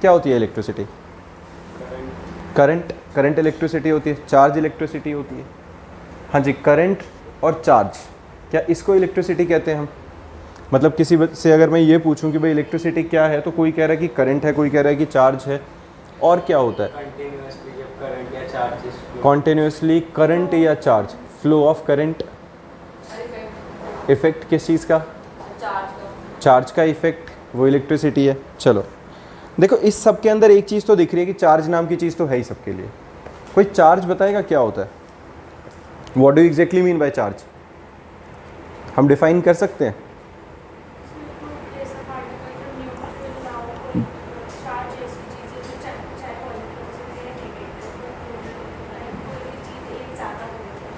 क्या होती है इलेक्ट्रिसिटी? करंट। करंट इलेक्ट्रिसिटी होती है, चार्ज इलेक्ट्रिसिटी होती है। हाँ जी, करंट और चार्ज, क्या इसको इलेक्ट्रिसिटी कहते हैं हम? मतलब किसी से अगर मैं ये पूछूं कि भाई इलेक्ट्रिसिटी क्या है, तो कोई कह रहा है कि करंट है, कोई कह रहा है कि चार्ज है, और क्या होता है? कॉन्टिन्यूसली करंट या charge, flow of current. Effect किस चीज़ का? चार्ज का इफेक्ट, वो इलेक्ट्रिसिटी है। चलो देखो, इस सब के अंदर एक चीज़ तो दिख रही है कि चार्ज नाम की चीज़ तो है ही सबके लिए। कोई चार्ज बताएगा क्या होता है? What do exactly mean by charge? हम डिफाइन कर सकते हैं?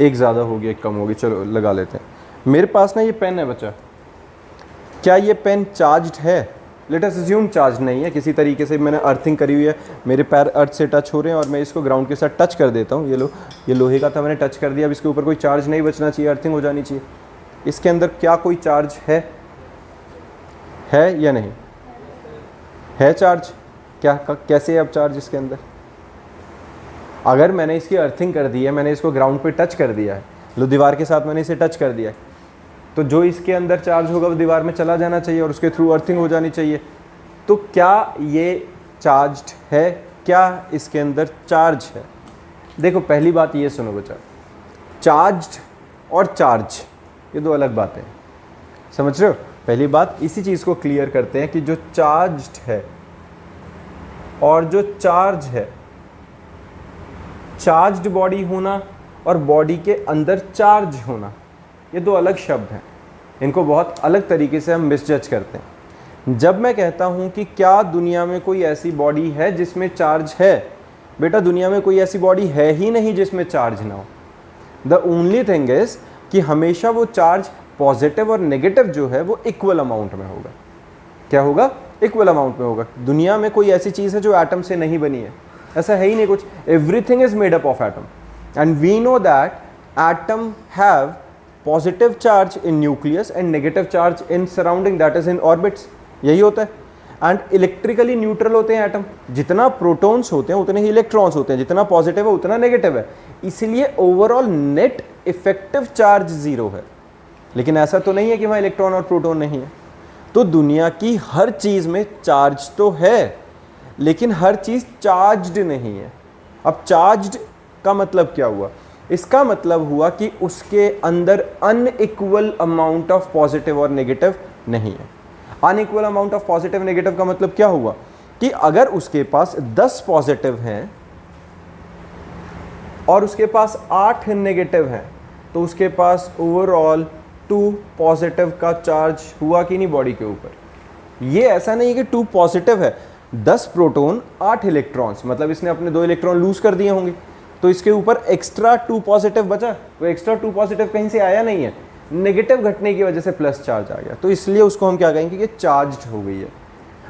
एक ज़्यादा होगी, एक कम होगी, चलो लगा लेते हैं। मेरे पास ना ये पेन है बच्चा, क्या ये पेन चार्ज्ड है? लेट अस अज्यूम चार्ज नहीं है, किसी तरीके से मैंने अर्थिंग करी हुई है, मेरे पैर अर्थ से टच हो रहे हैं और मैं इसको ग्राउंड के साथ टच कर देता हूँ। ये लो, ये लोहे का था, मैंने टच कर दिया, अब इसके ऊपर कोई चार्ज नहीं बचना चाहिए, अर्थिंग हो जानी चाहिए। इसके अंदर क्या कोई चार्ज है या नहीं? है चार्ज। क्या कैसे है अब चार्ज इसके अंदर? अगर मैंने इसकी अर्थिंग कर दी है, मैंने इसको ग्राउंड पे टच कर दिया है, लो दीवार के साथ मैंने इसे टच कर दिया है, तो जो इसके अंदर चार्ज होगा वो दीवार में चला जाना चाहिए और उसके थ्रू अर्थिंग हो जानी चाहिए। तो क्या ये चार्ज्ड है? क्या इसके अंदर चार्ज है? देखो पहली बात ये सुनो बच्चा, चार्ज्ड और चार्ज ये दो अलग बातें हैं, समझ रहे हो? पहली बात इसी चीज़ को क्लियर करते हैं कि जो चार्ज्ड है और जो चार्ज है, चार्ज्ड बॉडी होना और बॉडी के अंदर चार्ज होना, ये दो अलग शब्द हैं, इनको बहुत अलग तरीके से हम मिसजज करते हैं। जब मैं कहता हूँ कि क्या दुनिया में कोई ऐसी बॉडी है जिसमें चार्ज है, बेटा दुनिया में कोई ऐसी बॉडी है ही नहीं जिसमें चार्ज ना हो। द ओनली थिंग इज कि हमेशा वो चार्ज पॉजिटिव और नेगेटिव जो है वो इक्वल अमाउंट में होगा। क्या होगा? इक्वल अमाउंट में होगा। दुनिया में कोई ऐसी चीज़ है जो एटम से नहीं बनी है, ऐसा है ही नहीं कुछ। Everything is made up of atom and we know that atom have positive charge in nucleus and negative charge in surrounding, that is in orbits. यही होता है। एंड इलेक्ट्रिकली न्यूट्रल होते हैं एटम, जितना प्रोटॉन्स होते हैं उतने ही इलेक्ट्रॉन्स होते हैं, जितना पॉजिटिव है उतना नेगेटिव है, इसलिए overall net effective charge zero है। लेकिन ऐसा तो नहीं है कि वहाँ इलेक्ट्रॉन और प्रोटॉन नहीं है। तो दुनिया की हर चीज़ में चार्ज तो है, लेकिन हर चीज़ चार्ज्ड नहीं है। अब चार्ज्ड का मतलब क्या हुआ? इसका मतलब हुआ कि उसके अंदर अनइक्वल अमाउंट ऑफ पॉजिटिव और नेगेटिव नहीं है। Unequal amount of positive negative का मतलब क्या हुआ कि अगर उसके पास 10 पॉजिटिव हैं और उसके पास 8 नेगेटिव हैं, तो उसके पास ओवरऑल 2 पॉजिटिव का चार्ज हुआ कि नहीं बॉडी के ऊपर। ये ऐसा नहीं है कि 2 पॉजिटिव है, 10 प्रोटॉन 8 इलेक्ट्रॉन्स, मतलब इसने अपने 2 इलेक्ट्रॉन लूज कर दिए होंगे, तो इसके ऊपर एक्स्ट्रा 2 पॉजिटिव बचा। वो एक्स्ट्रा 2 पॉजिटिव कहीं से आया नहीं है, नेगेटिव घटने की वजह से प्लस चार्ज आ गया, तो इसलिए उसको हम क्या कहेंगे कि चार्ज्ड हो गई है।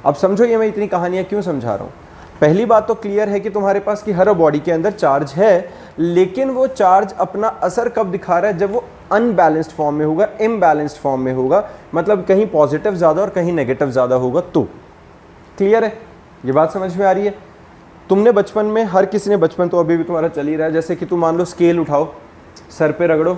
अब समझो ये मैं इतनी कहानियाँ क्यों समझा रहा हूँ। पहली बात तो क्लियर है कि तुम्हारे पास की हर बॉडी के अंदर चार्ज है, लेकिन वो चार्ज अपना असर कब दिखा रहा है? जब वो अनबैलेंस्ड फॉर्म में होगा, इम्बैलेंस्ड फॉर्म में होगा, मतलब कहीं पॉजिटिव ज़्यादा और कहीं नेगेटिव ज़्यादा होगा। तो क्लियर है, ये बात समझ में आ रही है? तुमने बचपन में, हर किसी ने बचपन तो अभी भी तुम्हारा चल ही रहा है, जैसे कि तुम मान लो स्केल उठाओ, सर पे रगड़ो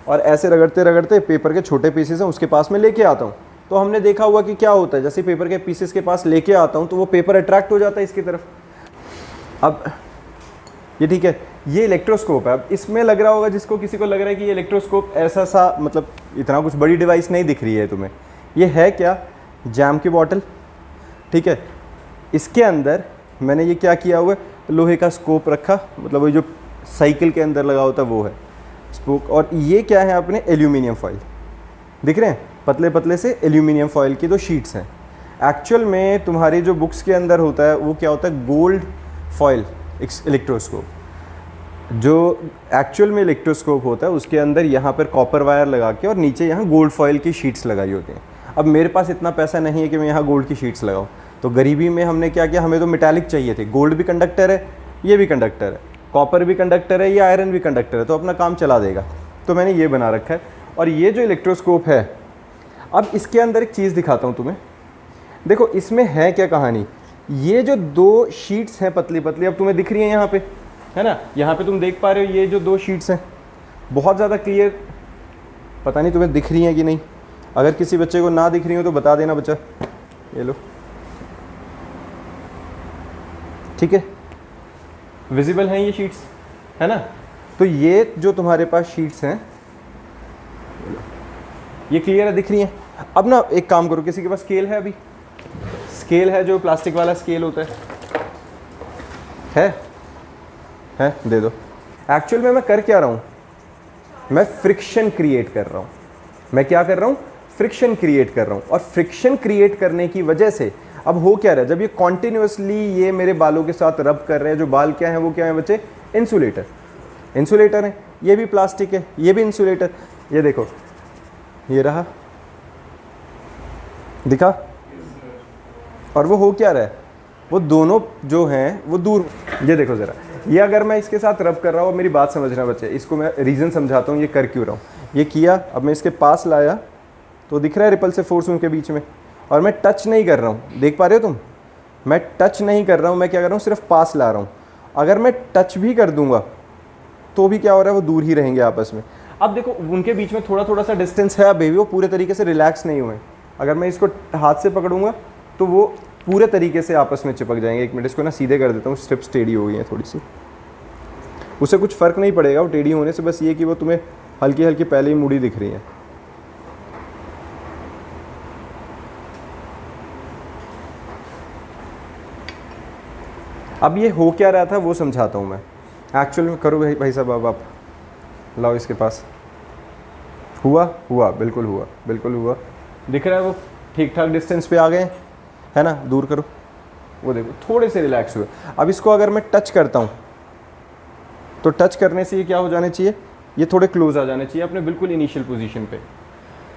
और ऐसे रगड़ते रगड़ते पेपर के छोटे पीसेस हैं उसके पास में लेके आता हूँ, तो हमने देखा हुआ कि क्या होता है, जैसे पेपर के पीसेस के पास लेके आता हूँ तो वो पेपर अट्रैक्ट हो जाता है इसकी तरफ। अब ये ठीक है, ये इलेक्ट्रोस्कोप है। अब इसमें लग रहा होगा जिसको, किसी को लग रहा है कि ये इलेक्ट्रोस्कोप ऐसा सा, मतलब इतना कुछ बड़ी डिवाइस नहीं दिख रही है तुम्हें। ये है क्या? जैम की बॉटल, ठीक है। इसके अंदर मैंने ये क्या किया हुआ है, लोहे का स्कोप रखा, मतलब वो जो साइकिल के अंदर लगा होता है वो है स्पोक। और ये क्या है अपने? एल्यूमिनियम फॉइल, दिख रहे हैं? पतले पतले से एल्यूमिनियम फॉइल की 2 शीट्स हैं। एक्चुअल में तुम्हारी जो बुक्स के अंदर होता है वो क्या होता है? Gold foil electroscope. जो एक्चुअल में इलेक्ट्रोस्कोप होता है उसके अंदर यहाँ पर कॉपर वायर लगा के और नीचे यहाँ गोल्ड फॉइल की शीट्स लगाई होती हैं। अब मेरे पास इतना पैसा नहीं है कि मैं यहाँ गोल्ड की शीट्स लगाऊँ, तो गरीबी में हमने क्या किया, हमें तो मेटालिक चाहिए थे। गोल्ड भी कंडक्टर है, ये भी कंडक्टर है, कॉपर भी कंडक्टर है, ये आयरन भी कंडक्टर है, तो अपना काम चला देगा। तो मैंने ये बना रखा है। और ये जो इलेक्ट्रोस्कोप है, अब इसके अंदर एक चीज़ दिखाता हूँ तुम्हें। देखो इसमें है क्या कहानी ये जो दो शीट्स हैं पतली पतली, अब तुम्हें दिख रही हैं यहाँ पे, है ना, यहाँ पे तुम देख पा रहे हो ये जो दो शीट्स हैं बहुत ज़्यादा क्लियर, पता नहीं तुम्हें दिख रही हैं कि नहीं। अगर किसी बच्चे को ना दिख रही हो तो बता देना बच्चा, ये लो, ठीक है, विजिबल हैं ये शीट्स, है ना। तो ये जो तुम्हारे पास शीट्स हैं ये क्लियर है, दिख रही हैं। अब ना एक काम करो, किसी के पास स्केल है अभी, स्केल है जो प्लास्टिक वाला स्केल होता है दे दो। एक्चुअल में मैं कर क्या रहा हूँ, मैं फ्रिक्शन क्रिएट कर रहा हूँ। मैं क्या कर रहा हूँ, फ्रिक्शन क्रिएट कर रहा हूँ। और फ्रिक्शन क्रिएट करने की वजह से अब हो क्या रहा है, जब ये कॉन्टिन्यूसली ये मेरे बालों के साथ रब कर रहे हैं, जो बाल क्या है वो क्या है बच्चे, इंसुलेटर, इंसुलेटर है। ये भी प्लास्टिक है, ये भी इंसुलेटर, ये देखो ये रहा, दिखा। और वो हो क्या रहा है, वो दोनों जो हैं वो दूर, ये देखो ज़रा, ये अगर मैं इसके साथ रब कर रहा हूँ, मेरी बात समझना बच्चे, इसको मैं रीज़न समझाता हूँ ये कर क्यों रहा हूँ। ये किया, अब मैं इसके पास लाया तो दिख रहा है रिपल्सिव फोर्स उनके बीच में, और मैं टच नहीं कर रहा हूँ, देख पा रहे हो तुम, मैं टच नहीं कर रहा हूँ, मैं क्या कर रहा हूँ, सिर्फ पास ला रहा हूँ। अगर मैं टच भी कर दूंगा तो भी क्या हो रहा है, वो दूर ही रहेंगे आपस में। अब देखो उनके बीच में थोड़ा थोड़ा सा डिस्टेंस है, अभी भी वो पूरे तरीके से रिलैक्स नहीं हुए। अगर मैं इसको हाथ से पकड़ूंगा तो वो पूरे तरीके से आपस में चिपक जाएंगे। एक मिनट इसको ना सीधे कर देता हूँ, स्ट्रिप्स टेढ़ी हो गई हैं थोड़ी सी, उससे कुछ फ़र्क नहीं पड़ेगा वो टेढ़ी होने से, बस ये कि वो तुम्हें हल्की हल्की पहले ही मुड़ी दिख रही है। अब ये हो क्या रहा था वो समझाता हूँ मैं। एक्चुअल में करो भाई साहब, अब आप लाओ इसके पास, हुआ बिल्कुल हुआ, बिल्कुल हुआ, दिख रहा है वो ठीक ठाक डिस्टेंस पे आ गए, है ना। दूर करो, वो देखो थोड़े से रिलैक्स हुए। अब इसको अगर मैं टच करता हूँ तो टच करने से ये क्या हो जाने चाहिए, ये थोड़े क्लोज आ जाने चाहिए अपने बिल्कुल इनिशियल पोजीशन पे,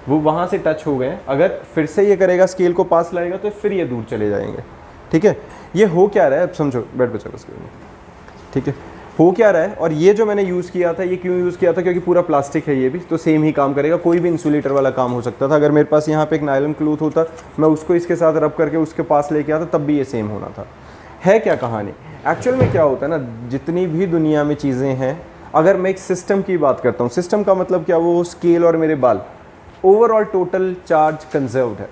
वो वहाँ से टच हो गए। अगर फिर से ये करेगा, स्केल को पास लाएगा तो फिर ये दूर चले जाएंगे, ठीक है। ये हो क्या रहा है अब समझो, बैठ बचा बस, ठीक है। हो क्या रहा है, और ये जो मैंने यूज़ किया था, ये क्यों यूज़ किया था, क्योंकि पूरा प्लास्टिक है ये भी, तो सेम ही काम करेगा, कोई भी इंसुलेटर वाला काम हो सकता था। अगर मेरे पास यहाँ पे एक नायलॉन क्लॉथ होता, मैं उसको इसके साथ रब करके उसके पास लेके आता, तब भी ये सेम होना था। है क्या कहानी, एक्चुअल में क्या होता है ना, जितनी भी दुनिया में चीज़ें हैं, अगर मैं एक सिस्टम की बात करता हूँ, सिस्टम का मतलब क्या, वो स्केल और मेरे बाल, ओवरऑल टोटल चार्ज कंजर्व्ड है।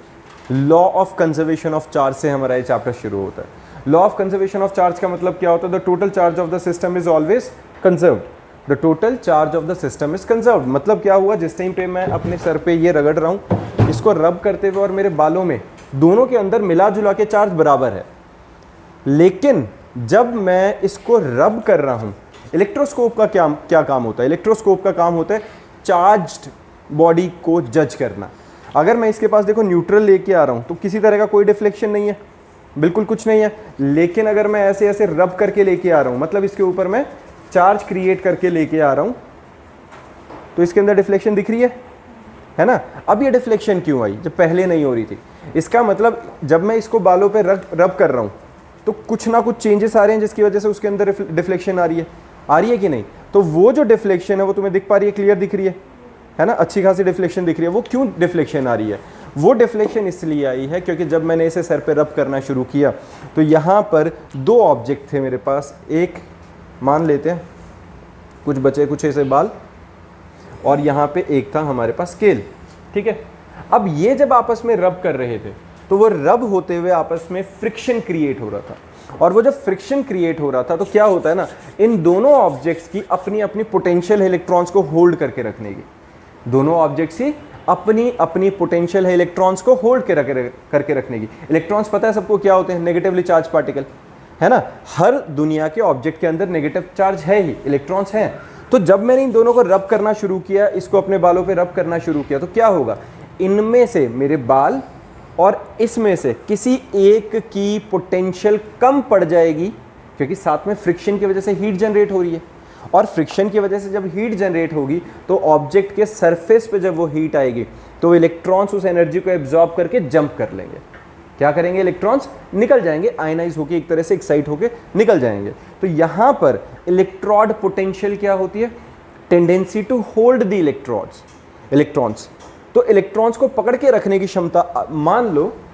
Law of conservation of charge से हमारा ये चैप्टर शुरू होता है। Law of conservation of charge का मतलब क्या होता है, the total charge of the system is always conserved. The total charge of the system is conserved मतलब क्या हुआ, जिस टाइम पे मैं अपने सर पे ये रगड़ रहा हूँ, इसको रब करते हुए और मेरे बालों में, दोनों के अंदर मिला जुला के चार्ज बराबर है। लेकिन जब मैं इसको रब कर रहा हूँ, इलेक्ट्रोस्कोप का क्या काम होता है, इलेक्ट्रोस्कोप का काम होता है चार्ज्ड बॉडी को जज करना। अगर मैं इसके पास देखो न्यूट्रल लेके आ रहा हूँ तो किसी तरह का कोई डिफ्लेक्शन नहीं है, बिल्कुल कुछ नहीं है। लेकिन अगर मैं ऐसे ऐसे रब करके लेके आ रहा हूँ, मतलब इसके ऊपर मैं चार्ज क्रिएट करके लेके आ रहा हूँ, तो इसके अंदर डिफ्लेक्शन दिख रही है ना। अब ये डिफ्लेक्शन क्यों आई जब पहले नहीं हो रही थी, इसका मतलब जब मैं इसको बालों पे रब कर रहा हूँ तो कुछ ना कुछ चेंजेस आ रहे हैं जिसकी वजह से उसके अंदर डिफ्लेक्शन आ रही है कि नहीं। तो वो जो डिफ्लेक्शन है वो तुम्हें दिख पा रही है, क्लियर दिख रही है ना, अच्छी खासी डिफ्लेक्शन दिख रही है। वो क्यों डिफ्लेक्शन आ रही है, वो डिफ्लेक्शन इसलिए आई है क्योंकि जब मैंने इसे सर पे रब करना शुरू किया तो यहाँ पर दो ऑब्जेक्ट थे मेरे पास, एक मान लेते हैं कुछ बचे कुछ ऐसे बाल, और यहाँ पे एक था हमारे पास स्केल, ठीक है। अब ये जब आपस में रब कर रहे थे तो वो रब होते हुए आपस में फ्रिक्शन क्रिएट हो रहा था, और वो जब फ्रिक्शन क्रिएट हो रहा था तो क्या होता है ना, इन दोनों ऑब्जेक्ट्स की अपनी अपनी पोटेंशियल है इलेक्ट्रॉन्स को होल्ड करके रखने की, दोनों ऑब्जेक्ट्स की अपनी अपनी पोटेंशियल है इलेक्ट्रॉन्स को होल्ड करके रखने की। इलेक्ट्रॉन्स पता है सबको क्या होते हैं, नेगेटिवली चार्ज पार्टिकल, है ना। हर दुनिया के ऑब्जेक्ट के अंदर नेगेटिव चार्ज है ही, इलेक्ट्रॉन्स हैं। तो जब मैंने इन दोनों को रब करना शुरू किया, इसको अपने बालों पे रब करना शुरू किया, तो क्या होगा, इनमें से मेरे बाल और इसमें से किसी एक की पोटेंशियल कम पड़ जाएगी, क्योंकि साथ में फ्रिक्शन की वजह से हीट जनरेट हो रही है, और फ्रिक्शन की वजह से जब हीट जनरेट होगी तो ऑब्जेक्ट के सरफेस पे जब वो हीट आएगी तो इलेक्ट्रॉन्स उस एनर्जी को एब्जॉर्ब करके जंप कर लेंगे। क्या करेंगे, इलेक्ट्रॉन्स निकल जाएंगे, आयनाइज होके एक तरह से एक्साइट होके निकल जाएंगे। तो यहाँ पर इलेक्ट्रोड पोटेंशियल क्या होती है, tendency to hold the electrons. तो इलेक्ट्रॉन्स को पकड़ के रखने की क्षमता, मान लो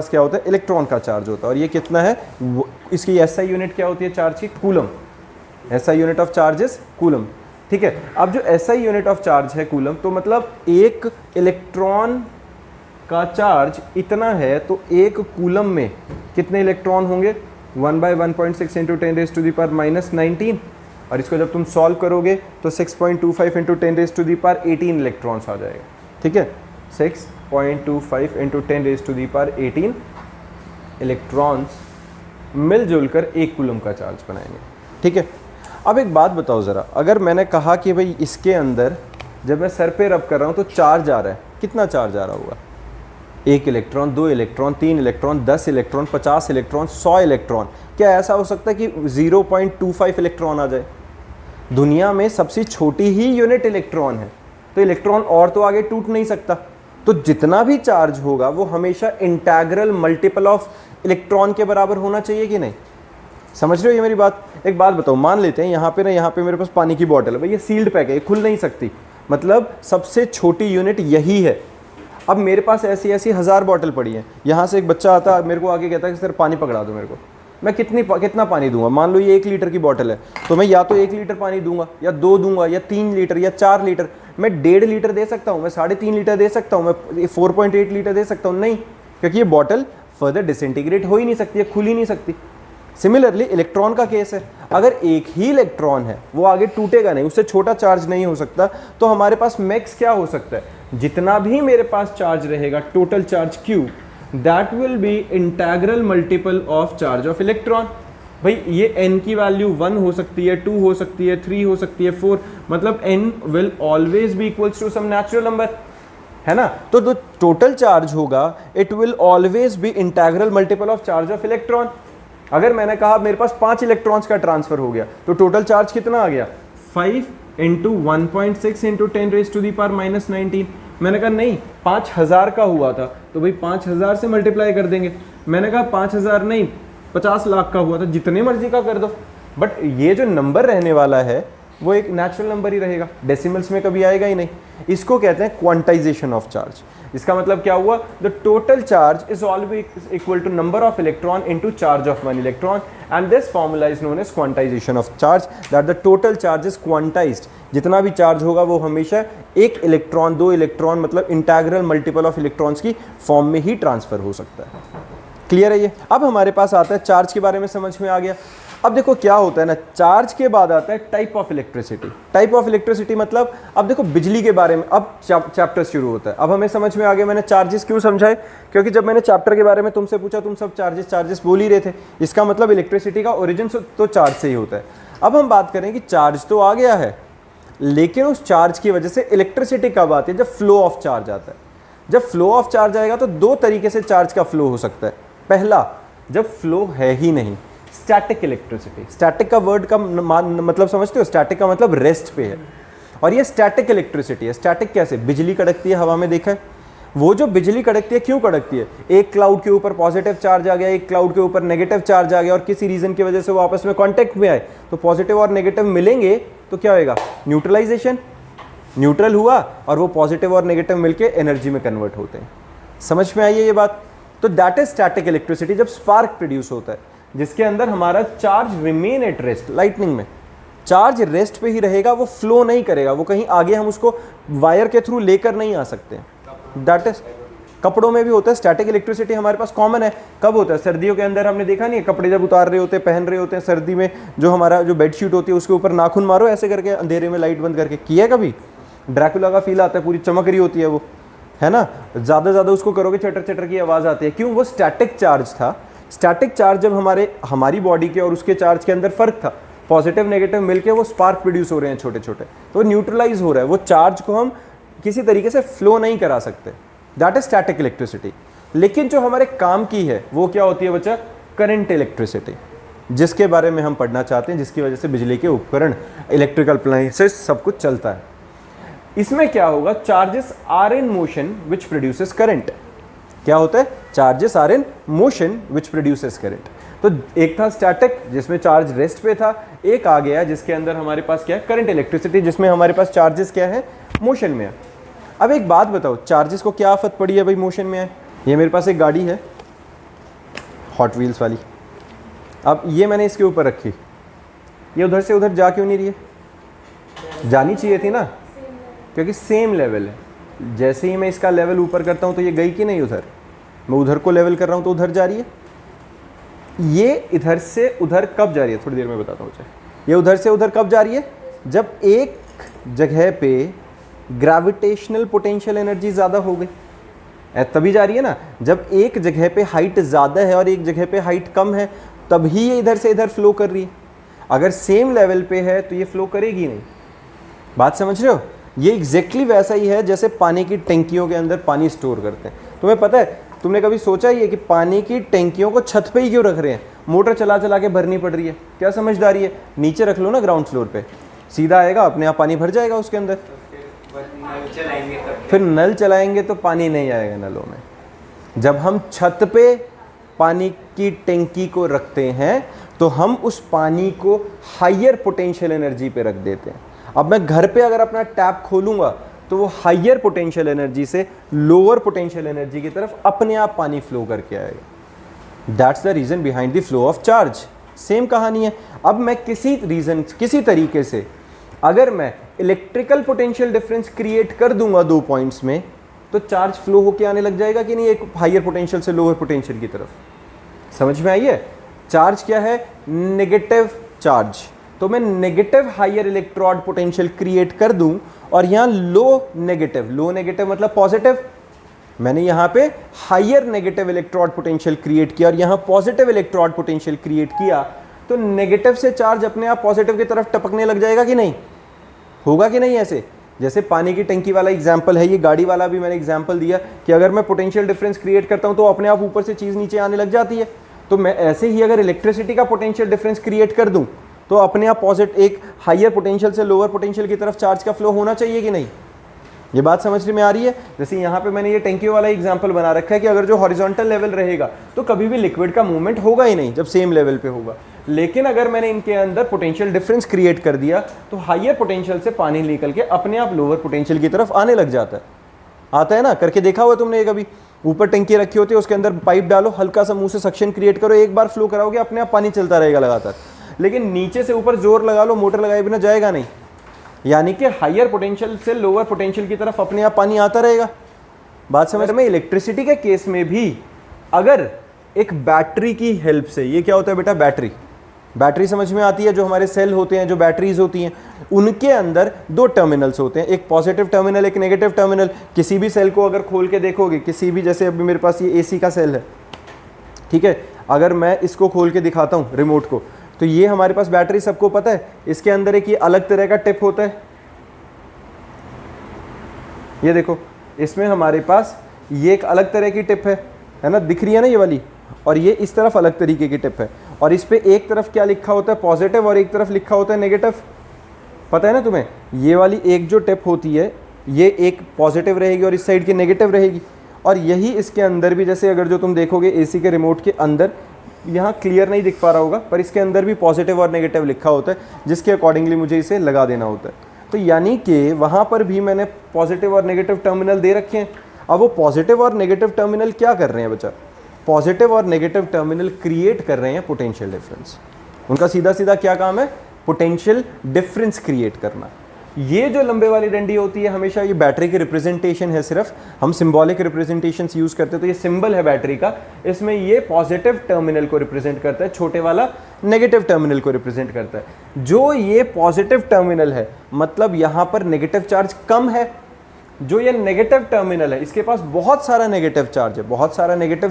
पास क्या होता है, इलेक्ट्रॉन का चार्ज होता है, और ये कितना है, इसकी एसआई यूनिट क्या होती है चार्ज की, coulomb. SI unit of charge is coulomb, ठीक है। अब जो एसआई यूनिट ऑफ चार्ज है कूलम, तो मतलब एक इलेक्ट्रॉन का चार्ज इतना है, तो एक कूलम में कितने इलेक्ट्रॉन होंगे, 1/1.6 इंटू 10⁻⁻19, और इसको जब तुम सॉल्व करोगे तो 6.25 इंटू 10⁻18 इलेक्ट्रॉन्स आ जाएगा, ठीक है। 6.25 इंटू 10⁻18 इलेक्ट्रॉन्स मिलजुल कर एक कूलम का चार्ज बनाएंगे, ठीक है। अब एक बात बताओ ज़रा, अगर मैंने कहा कि भाई इसके अंदर जब मैं सर पे रब कर रहा हूँ तो चार्ज आ रहा है, कितना चार्ज आ रहा होगा, 1 electron, 2 electron, 3 electron, 10 electron, 50 electron, 100 electron. क्या ऐसा हो सकता है कि 0.25 इलेक्ट्रॉन आ जाए? दुनिया में सबसे छोटी ही यूनिट इलेक्ट्रॉन है, तो इलेक्ट्रॉन और तो आगे टूट नहीं सकता, तो जितना भी चार्ज होगा वो हमेशा इंटेग्रल मल्टीपल ऑफ इलेक्ट्रॉन के बराबर होना चाहिए कि नहीं। समझ रहे हो ये मेरी बात? एक बात बताओ, मान लेते हैं यहाँ पे ना, यहाँ पे मेरे पास पानी की बॉटल है भाई, ये सील्ड पैक है, ये खुल नहीं सकती, मतलब सबसे छोटी यूनिट यही है। अब मेरे पास ऐसी ऐसी 1000 बॉटल पड़ी हैं। यहाँ से एक बच्चा आता है मेरे को आके कहता है कि सर पानी पकड़ा दो मेरे को, मैं कितना पानी दूंगा? मान लो ये 1 लीटर की बॉटल है, तो मैं या तो 1 लीटर पानी दूंगा, या 2 दूंगा, या 3 लीटर, या 4 लीटर। मैं 1.5 लीटर दे सकता हूँ, मैं 3.5 लीटर दे सकता हूँ, मैं 4.8 लीटर दे सकता हूँ? नहीं, क्योंकि ये बॉटल फर्दर डिसइंटीग्रेट हो ही नहीं सकती है, खुल ही नहीं सकती। सिमिलरली इलेक्ट्रॉन का केस है, अगर एक ही इलेक्ट्रॉन है वो आगे टूटेगा नहीं, उससे छोटा चार्ज नहीं हो सकता। तो हमारे पास मैक्स क्या हो सकता है? जितना भी मेरे पास चार्ज रहेगा, total charge Q, that will be integral multiple of charge of electron. भाई ये n की वैल्यू 1 हो सकती है, 2 हो सकती है, 3 हो सकती है, 4, मतलब n will always be equals to some natural number, है ना? तो जो टोटल चार्ज होगा it will always be integral multiple of charge of electron. अगर मैंने कहा मेरे पास 5 इलेक्ट्रॉन्स का ट्रांसफर हो गया, तो टोटल चार्ज कितना आ गया? 5 इंटू 1.6 इंटू 10⁻⁻19। मैंने कहा नहीं, 5000 का हुआ था तो भाई 5000 से मल्टीप्लाई कर देंगे। मैंने कहा 5000 नहीं, 50 लाख का हुआ था, जितने मर्जी का कर दो, बट ये जो नंबर रहने वाला है वो एक नेचुरल नंबर ही रहेगा, डेसिमल्स में कभी आएगा ही नहीं। इसको कहते हैं क्वांटाइजेशन ऑफ चार्ज। इसका मतलब क्या हुआ? The total charge is always equal to number of electron into charge of 1 electron, and this formula is known as quantization of charge, that the total charge is quantized. जितना भी charge होगा वो हमेशा 1 electron, 2 electron, मतलब integral multiple of electrons की form में ही transfer हो सकता है। क्लियर है ये? अब हमारे पास आता है चार्ज के बारे में समझ में आ गया। अब देखो क्या होता है ना, चार्ज के बाद आता है type of electricity. Type of electricity मतलब, अब देखो बिजली के बारे में अब चैप्टर शुरू होता है। अब हमें समझ में आ गया मैंने चार्जेस क्यों समझाए, क्योंकि जब मैंने चैप्टर के बारे में तुमसे पूछा तुम सब चार्जेस बोल ही रहे थे। इसका मतलब इलेक्ट्रिसिटी का ओरिजिन तो चार्ज से ही होता है। अब हम बात करें कि चार्ज तो आ गया है, लेकिन उस चार्ज की वजह से इलेक्ट्रिसिटी कब आती है? जब फ्लो ऑफ चार्ज आता है। जब फ्लो ऑफ चार्ज आएगा तो 2 तरीके से चार्ज का फ्लो हो सकता है। पहला, जब फ्लो है ही नहीं, स्टैटिक इलेक्ट्रिसिटी। स्टैटिक का वर्ड का मतलब समझते हो? स्टैटिक का मतलब रेस्ट पे है, और ये स्टैटिक इलेक्ट्रिसिटी है। स्टैटिक कैसे? बिजली कड़कती है हवा में, देखा है? वो जो बिजली कड़कती है क्यों कड़कती है? एक क्लाउड के ऊपर पॉजिटिव चार्ज आ गया, एक क्लाउड के ऊपर नेगेटिव चार्ज आ गया, और किसी रीजन की वजह से वो आपस में कॉन्टेक्ट में आए, तो पॉजिटिव और नेगेटिव मिलेंगे तो क्या होगा? न्यूट्रलाइजेशन। न्यूट्रल हुआ और वो पॉजिटिव और नेगेटिव मिलकर एनर्जी में कन्वर्ट होते हैं। समझ में आई है ये बात? तो दैट इज स्टैटिक इलेक्ट्रिसिटी, जब स्पार्क प्रोड्यूस होता है, जिसके अंदर हमारा charge remain at rest. Lightning में चार्ज रेस्ट पे ही रहेगा, वो फ्लो नहीं करेगा, वो कहीं आगे हम उसको वायर के थ्रू लेकर नहीं आ सकते। दैट इज, कपड़ों में भी होता है स्टैटिक इलेक्ट्रिसिटी, हमारे पास कॉमन है। कब होता है? सर्दियों के अंदर हमने देखा नहीं है, कपड़े जब उतार रहे होते हैं, पहन रहे होते हैं, सर्दी में जो हमारा जो बेडशीट होती है उसके ऊपर नाखून मारो ऐसे करके अंधेरे में लाइट बंद करके, किया है कभी? ड्रैकुला का फील आता है, पूरी चमक रही होती है वो, है ना? ज़्यादा उसको करोगे चटर चटर की आवाज़ आती है। क्यों? वो स्टैटिक चार्ज था। स्टैटिक चार्ज जब हमारी बॉडी के और उसके चार्ज के अंदर फर्क था, पॉजिटिव नेगेटिव मिलके वो स्पार्क प्रोड्यूस हो रहे हैं छोटे छोटे, तो न्यूट्रलाइज हो रहा है। वो चार्ज को हम किसी तरीके से फ्लो नहीं करा सकते, दैट इज स्टैटिक इलेक्ट्रिसिटी। लेकिन जो हमारे काम की है वो क्या होती है बच्चा? करंट इलेक्ट्रिसिटी, जिसके बारे में हम पढ़ना चाहते हैं, जिसकी वजह से बिजली के उपकरण, इलेक्ट्रिकल अप्लायंसेस सब कुछ चलता है। इसमें क्या होगा? Charges are in motion which produces current. क्या होता है? Charges are in motion which produces current. तो एक था स्टैटिक जिसमें चार्ज रेस्ट पे था, एक आ गया जिसके अंदर हमारे पास क्या है? करंट इलेक्ट्रिसिटी, जिसमें हमारे पास चार्जेस क्या है? मोशन में है। अब एक बात बताओ, चार्जेस को क्या आफत पड़ी है भाई मोशन में है? ये मेरे पास एक गाड़ी है हॉट व्हील्स वाली, अब ये मैंने इसके ऊपर रखी, ये उधर से उधर जा क्यों नहीं रही है? जानी चाहिए थी ना, क्योंकि सेम लेवल है। जैसे ही मैं इसका लेवल ऊपर करता हूँ तो ये गई कि नहीं उधर? मैं उधर को लेवल कर रहा हूँ तो उधर जा रही है। ये इधर से उधर कब जा रही है? थोड़ी देर में बताता हूँ। ये उधर से उधर कब जा रही है? जब एक जगह पे ग्रेविटेशनल पोटेंशियल एनर्जी ज़्यादा हो गई, तभी जा रही है ना। जब एक जगह पे हाइट ज़्यादा है और एक जगह पे हाइट कम है, तभी ये इधर से इधर फ्लो कर रही है। अगर सेम लेवल पे है तो ये फ्लो करेगी नहीं। बात समझ रहे हो? ये एग्जैक्टली वैसा ही है जैसे पानी की टंकियों के अंदर पानी स्टोर करते हैं। तुम्हें पता है, तुमने कभी सोचा ही है कि पानी की टंकियों को छत पे ही क्यों रख रहे हैं? मोटर चला चला के भरनी पड़ रही है। क्या समझदारी है? नीचे रख लो ना ग्राउंड फ्लोर पे, सीधा आएगा, अपने आप पानी भर जाएगा उसके अंदर। फिर नल चलाएंगे तो पानी नहीं आएगा नलों में। जब हम छत पे पानी की टंकी को रखते हैं तो हम उस पानी को हायर पोटेंशियल एनर्जी पे रख देते हैं। अब मैं घर पे अगर अपना टैप खोलूंगा तो वो हायर पोटेंशियल एनर्जी से लोअर पोटेंशियल एनर्जी की तरफ अपने आप पानी फ्लो करके आएगा। That's the reason behind the flow of charge. Same कहानी है। अब मैं किसी तरीके से अगर मैं इलेक्ट्रिकल पोटेंशियल डिफरेंस क्रिएट कर दूंगा 2 पॉइंट्स में, तो चार्ज फ्लो होके आने लग जाएगा कि नहीं, एक हायर पोटेंशियल से लोअर पोटेंशियल की तरफ। समझ में आई है? चार्ज क्या है? Negative charge. तो मैं negative higher electrode potential create कर दूं और यहां लो नेगेटिव मतलब पॉजिटिव, मैंने यहां पे higher negative electrode potential create किया और यहां पॉजिटिव इलेक्ट्रोड पोटेंशियल क्रिएट किया, तो नेगेटिव से चार्ज अपने आप पॉजिटिव की तरफ टपकने लग जाएगा कि नहीं? होगा कि नहीं? ऐसे जैसे पानी की टंकी वाला एग्जाम्पल है, ये गाड़ी वाला भी मैंने एग्जाम्पल दिया कि अगर मैं पोटेंशियल डिफरेंस क्रिएट करता हूं तो अपने आप ऊपर से चीज़ नीचे आने लग जाती है। तो मैं ऐसे ही अगर इलेक्ट्रिसिटी का पोटेंशियल डिफरेंस क्रिएट कर दूं तो अपने आप पॉजिटिव एक हायर पोटेंशियल से लोअर पोटेंशियल की तरफ चार्ज का फ्लो होना चाहिए कि नहीं? ये बात समझ में आ रही है? जैसे यहाँ पे मैंने ये टैंकी वाला एग्जांपल बना रखा है कि अगर जो हॉरिजॉन्टल लेवल रहेगा तो कभी भी लिक्विड का मूवमेंट होगा ही नहीं जब सेम लेवल पे होगा। लेकिन अगर मैंने इनके अंदर पोटेंशियल डिफरेंस क्रिएट कर दिया तो हायर पोटेंशियल से पानी निकल के अपने आप लोअर पोटेंशियल की तरफ आने लग जाता है। आता है ना? करके देखा हुआ तुमने कभी? ऊपर टंकी रखी होती है, उसके अंदर पाइप डालो, हल्का सा मुंह से सक्शन क्रिएट करो, एक बार फ्लो कराओगे अपने आप पानी चलता रहेगा लगातार। लेकिन नीचे से ऊपर जोर लगा लो, मोटर लगाए बिना जाएगा नहीं। यानी कि हायर पोटेंशियल से लोअर पोटेंशियल की तरफ अपने आप पानी आता रहेगा। बात समझ में? इलेक्ट्रिसिटी के केस में भी अगर एक बैटरी की हेल्प से, ये क्या होता है बेटा? बैटरी समझ में आती है? जो हमारे सेल होते हैं, जो बैटरीज होती हैं, उनके अंदर 2 टर्मिनल्स होते हैं, एक पॉजिटिव टर्मिनल, एक नेगेटिव टर्मिनल। किसी भी सेल को अगर खोल के देखोगे, किसी भी, जैसे अभी मेरे पास ये एसी का सेल है, ठीक है, अगर मैं इसको खोल के दिखाता हूँ रिमोट को, तो ये हमारे पास बैटरी, सबको पता है, इसके अंदर एक ये अलग तरह का टिप होता है। ये देखो, इसमें हमारे पास ये एक अलग तरह की टिप है ना, दिख रही है ना ये वाली, और ये इस तरफ अलग तरीके की टिप है, और इस पे एक तरफ क्या लिखा होता है? पॉजिटिव, और एक तरफ लिखा होता है नेगेटिव। पता है ना तुम्हें? ये वाली एक जो टिप होती है, ये एक पॉजिटिव रहेगी और इस साइड की नेगेटिव रहेगी। और यही इसके अंदर भी, जैसे अगर जो तुम देखोगे एसी के रिमोट के अंदर, यहाँ क्लियर नहीं दिख पा रहा होगा, पर इसके अंदर भी पॉजिटिव और नेगेटिव लिखा होता है, जिसके अकॉर्डिंगली मुझे इसे लगा देना होता है। तो यानी कि वहाँ पर भी मैंने पॉजिटिव और नेगेटिव टर्मिनल दे रखे हैं। अब वो पॉजिटिव और नेगेटिव टर्मिनल क्या कर रहे हैं बच्चा? पॉजिटिव और नेगेटिव टर्मिनल क्रिएट कर रहे हैं पोटेंशियल डिफरेंस। उनका सीधा सीधा क्या काम है? पोटेंशियल डिफरेंस क्रिएट करना। ये जो लंबे वाली डंडी होती है, हमेशा ये बैटरी की रिप्रेजेंटेशन है, सिर्फ हम सिंबॉलिक रिप्रेजेंटेशंस यूज करते हैं। तो ये सिंबल है बैटरी का, इसमें ये पॉजिटिव टर्मिनल को रिप्रेजेंट करता है, छोटे वाला नेगेटिव टर्मिनल को रिप्रेजेंट करता है। जो ये पॉजिटिव टर्मिनल है, मतलब यहाँ पर नेगेटिव चार्ज कम है। जो ये नेगेटिव टर्मिनल है, इसके पास बहुत सारा नेगेटिव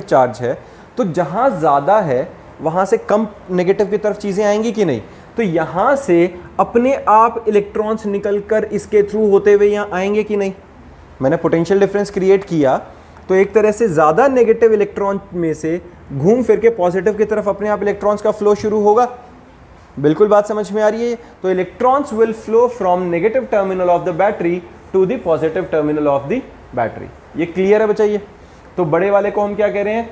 चार्ज है, तो जहाँ ज़्यादा है वहाँ से कम नेगेटिव की तरफ चीज़ें आएंगी कि नहीं? तो यहाँ से अपने आप इलेक्ट्रॉन्स निकलकर इसके थ्रू होते हुए यहाँ आएंगे कि नहीं? मैंने पोटेंशियल डिफरेंस क्रिएट किया तो एक तरह से ज़्यादा नेगेटिव इलेक्ट्रॉन में से घूम फिर के पॉजिटिव की तरफ अपने आप इलेक्ट्रॉन्स का फ्लो शुरू होगा। बिल्कुल बात समझ में आ रही है? तो electrons will flow from negative terminal of the battery to the positive terminal of the battery. ये क्लियर है बच्चा? ये तो बड़े वाले को हम क्या कह रहे हैं?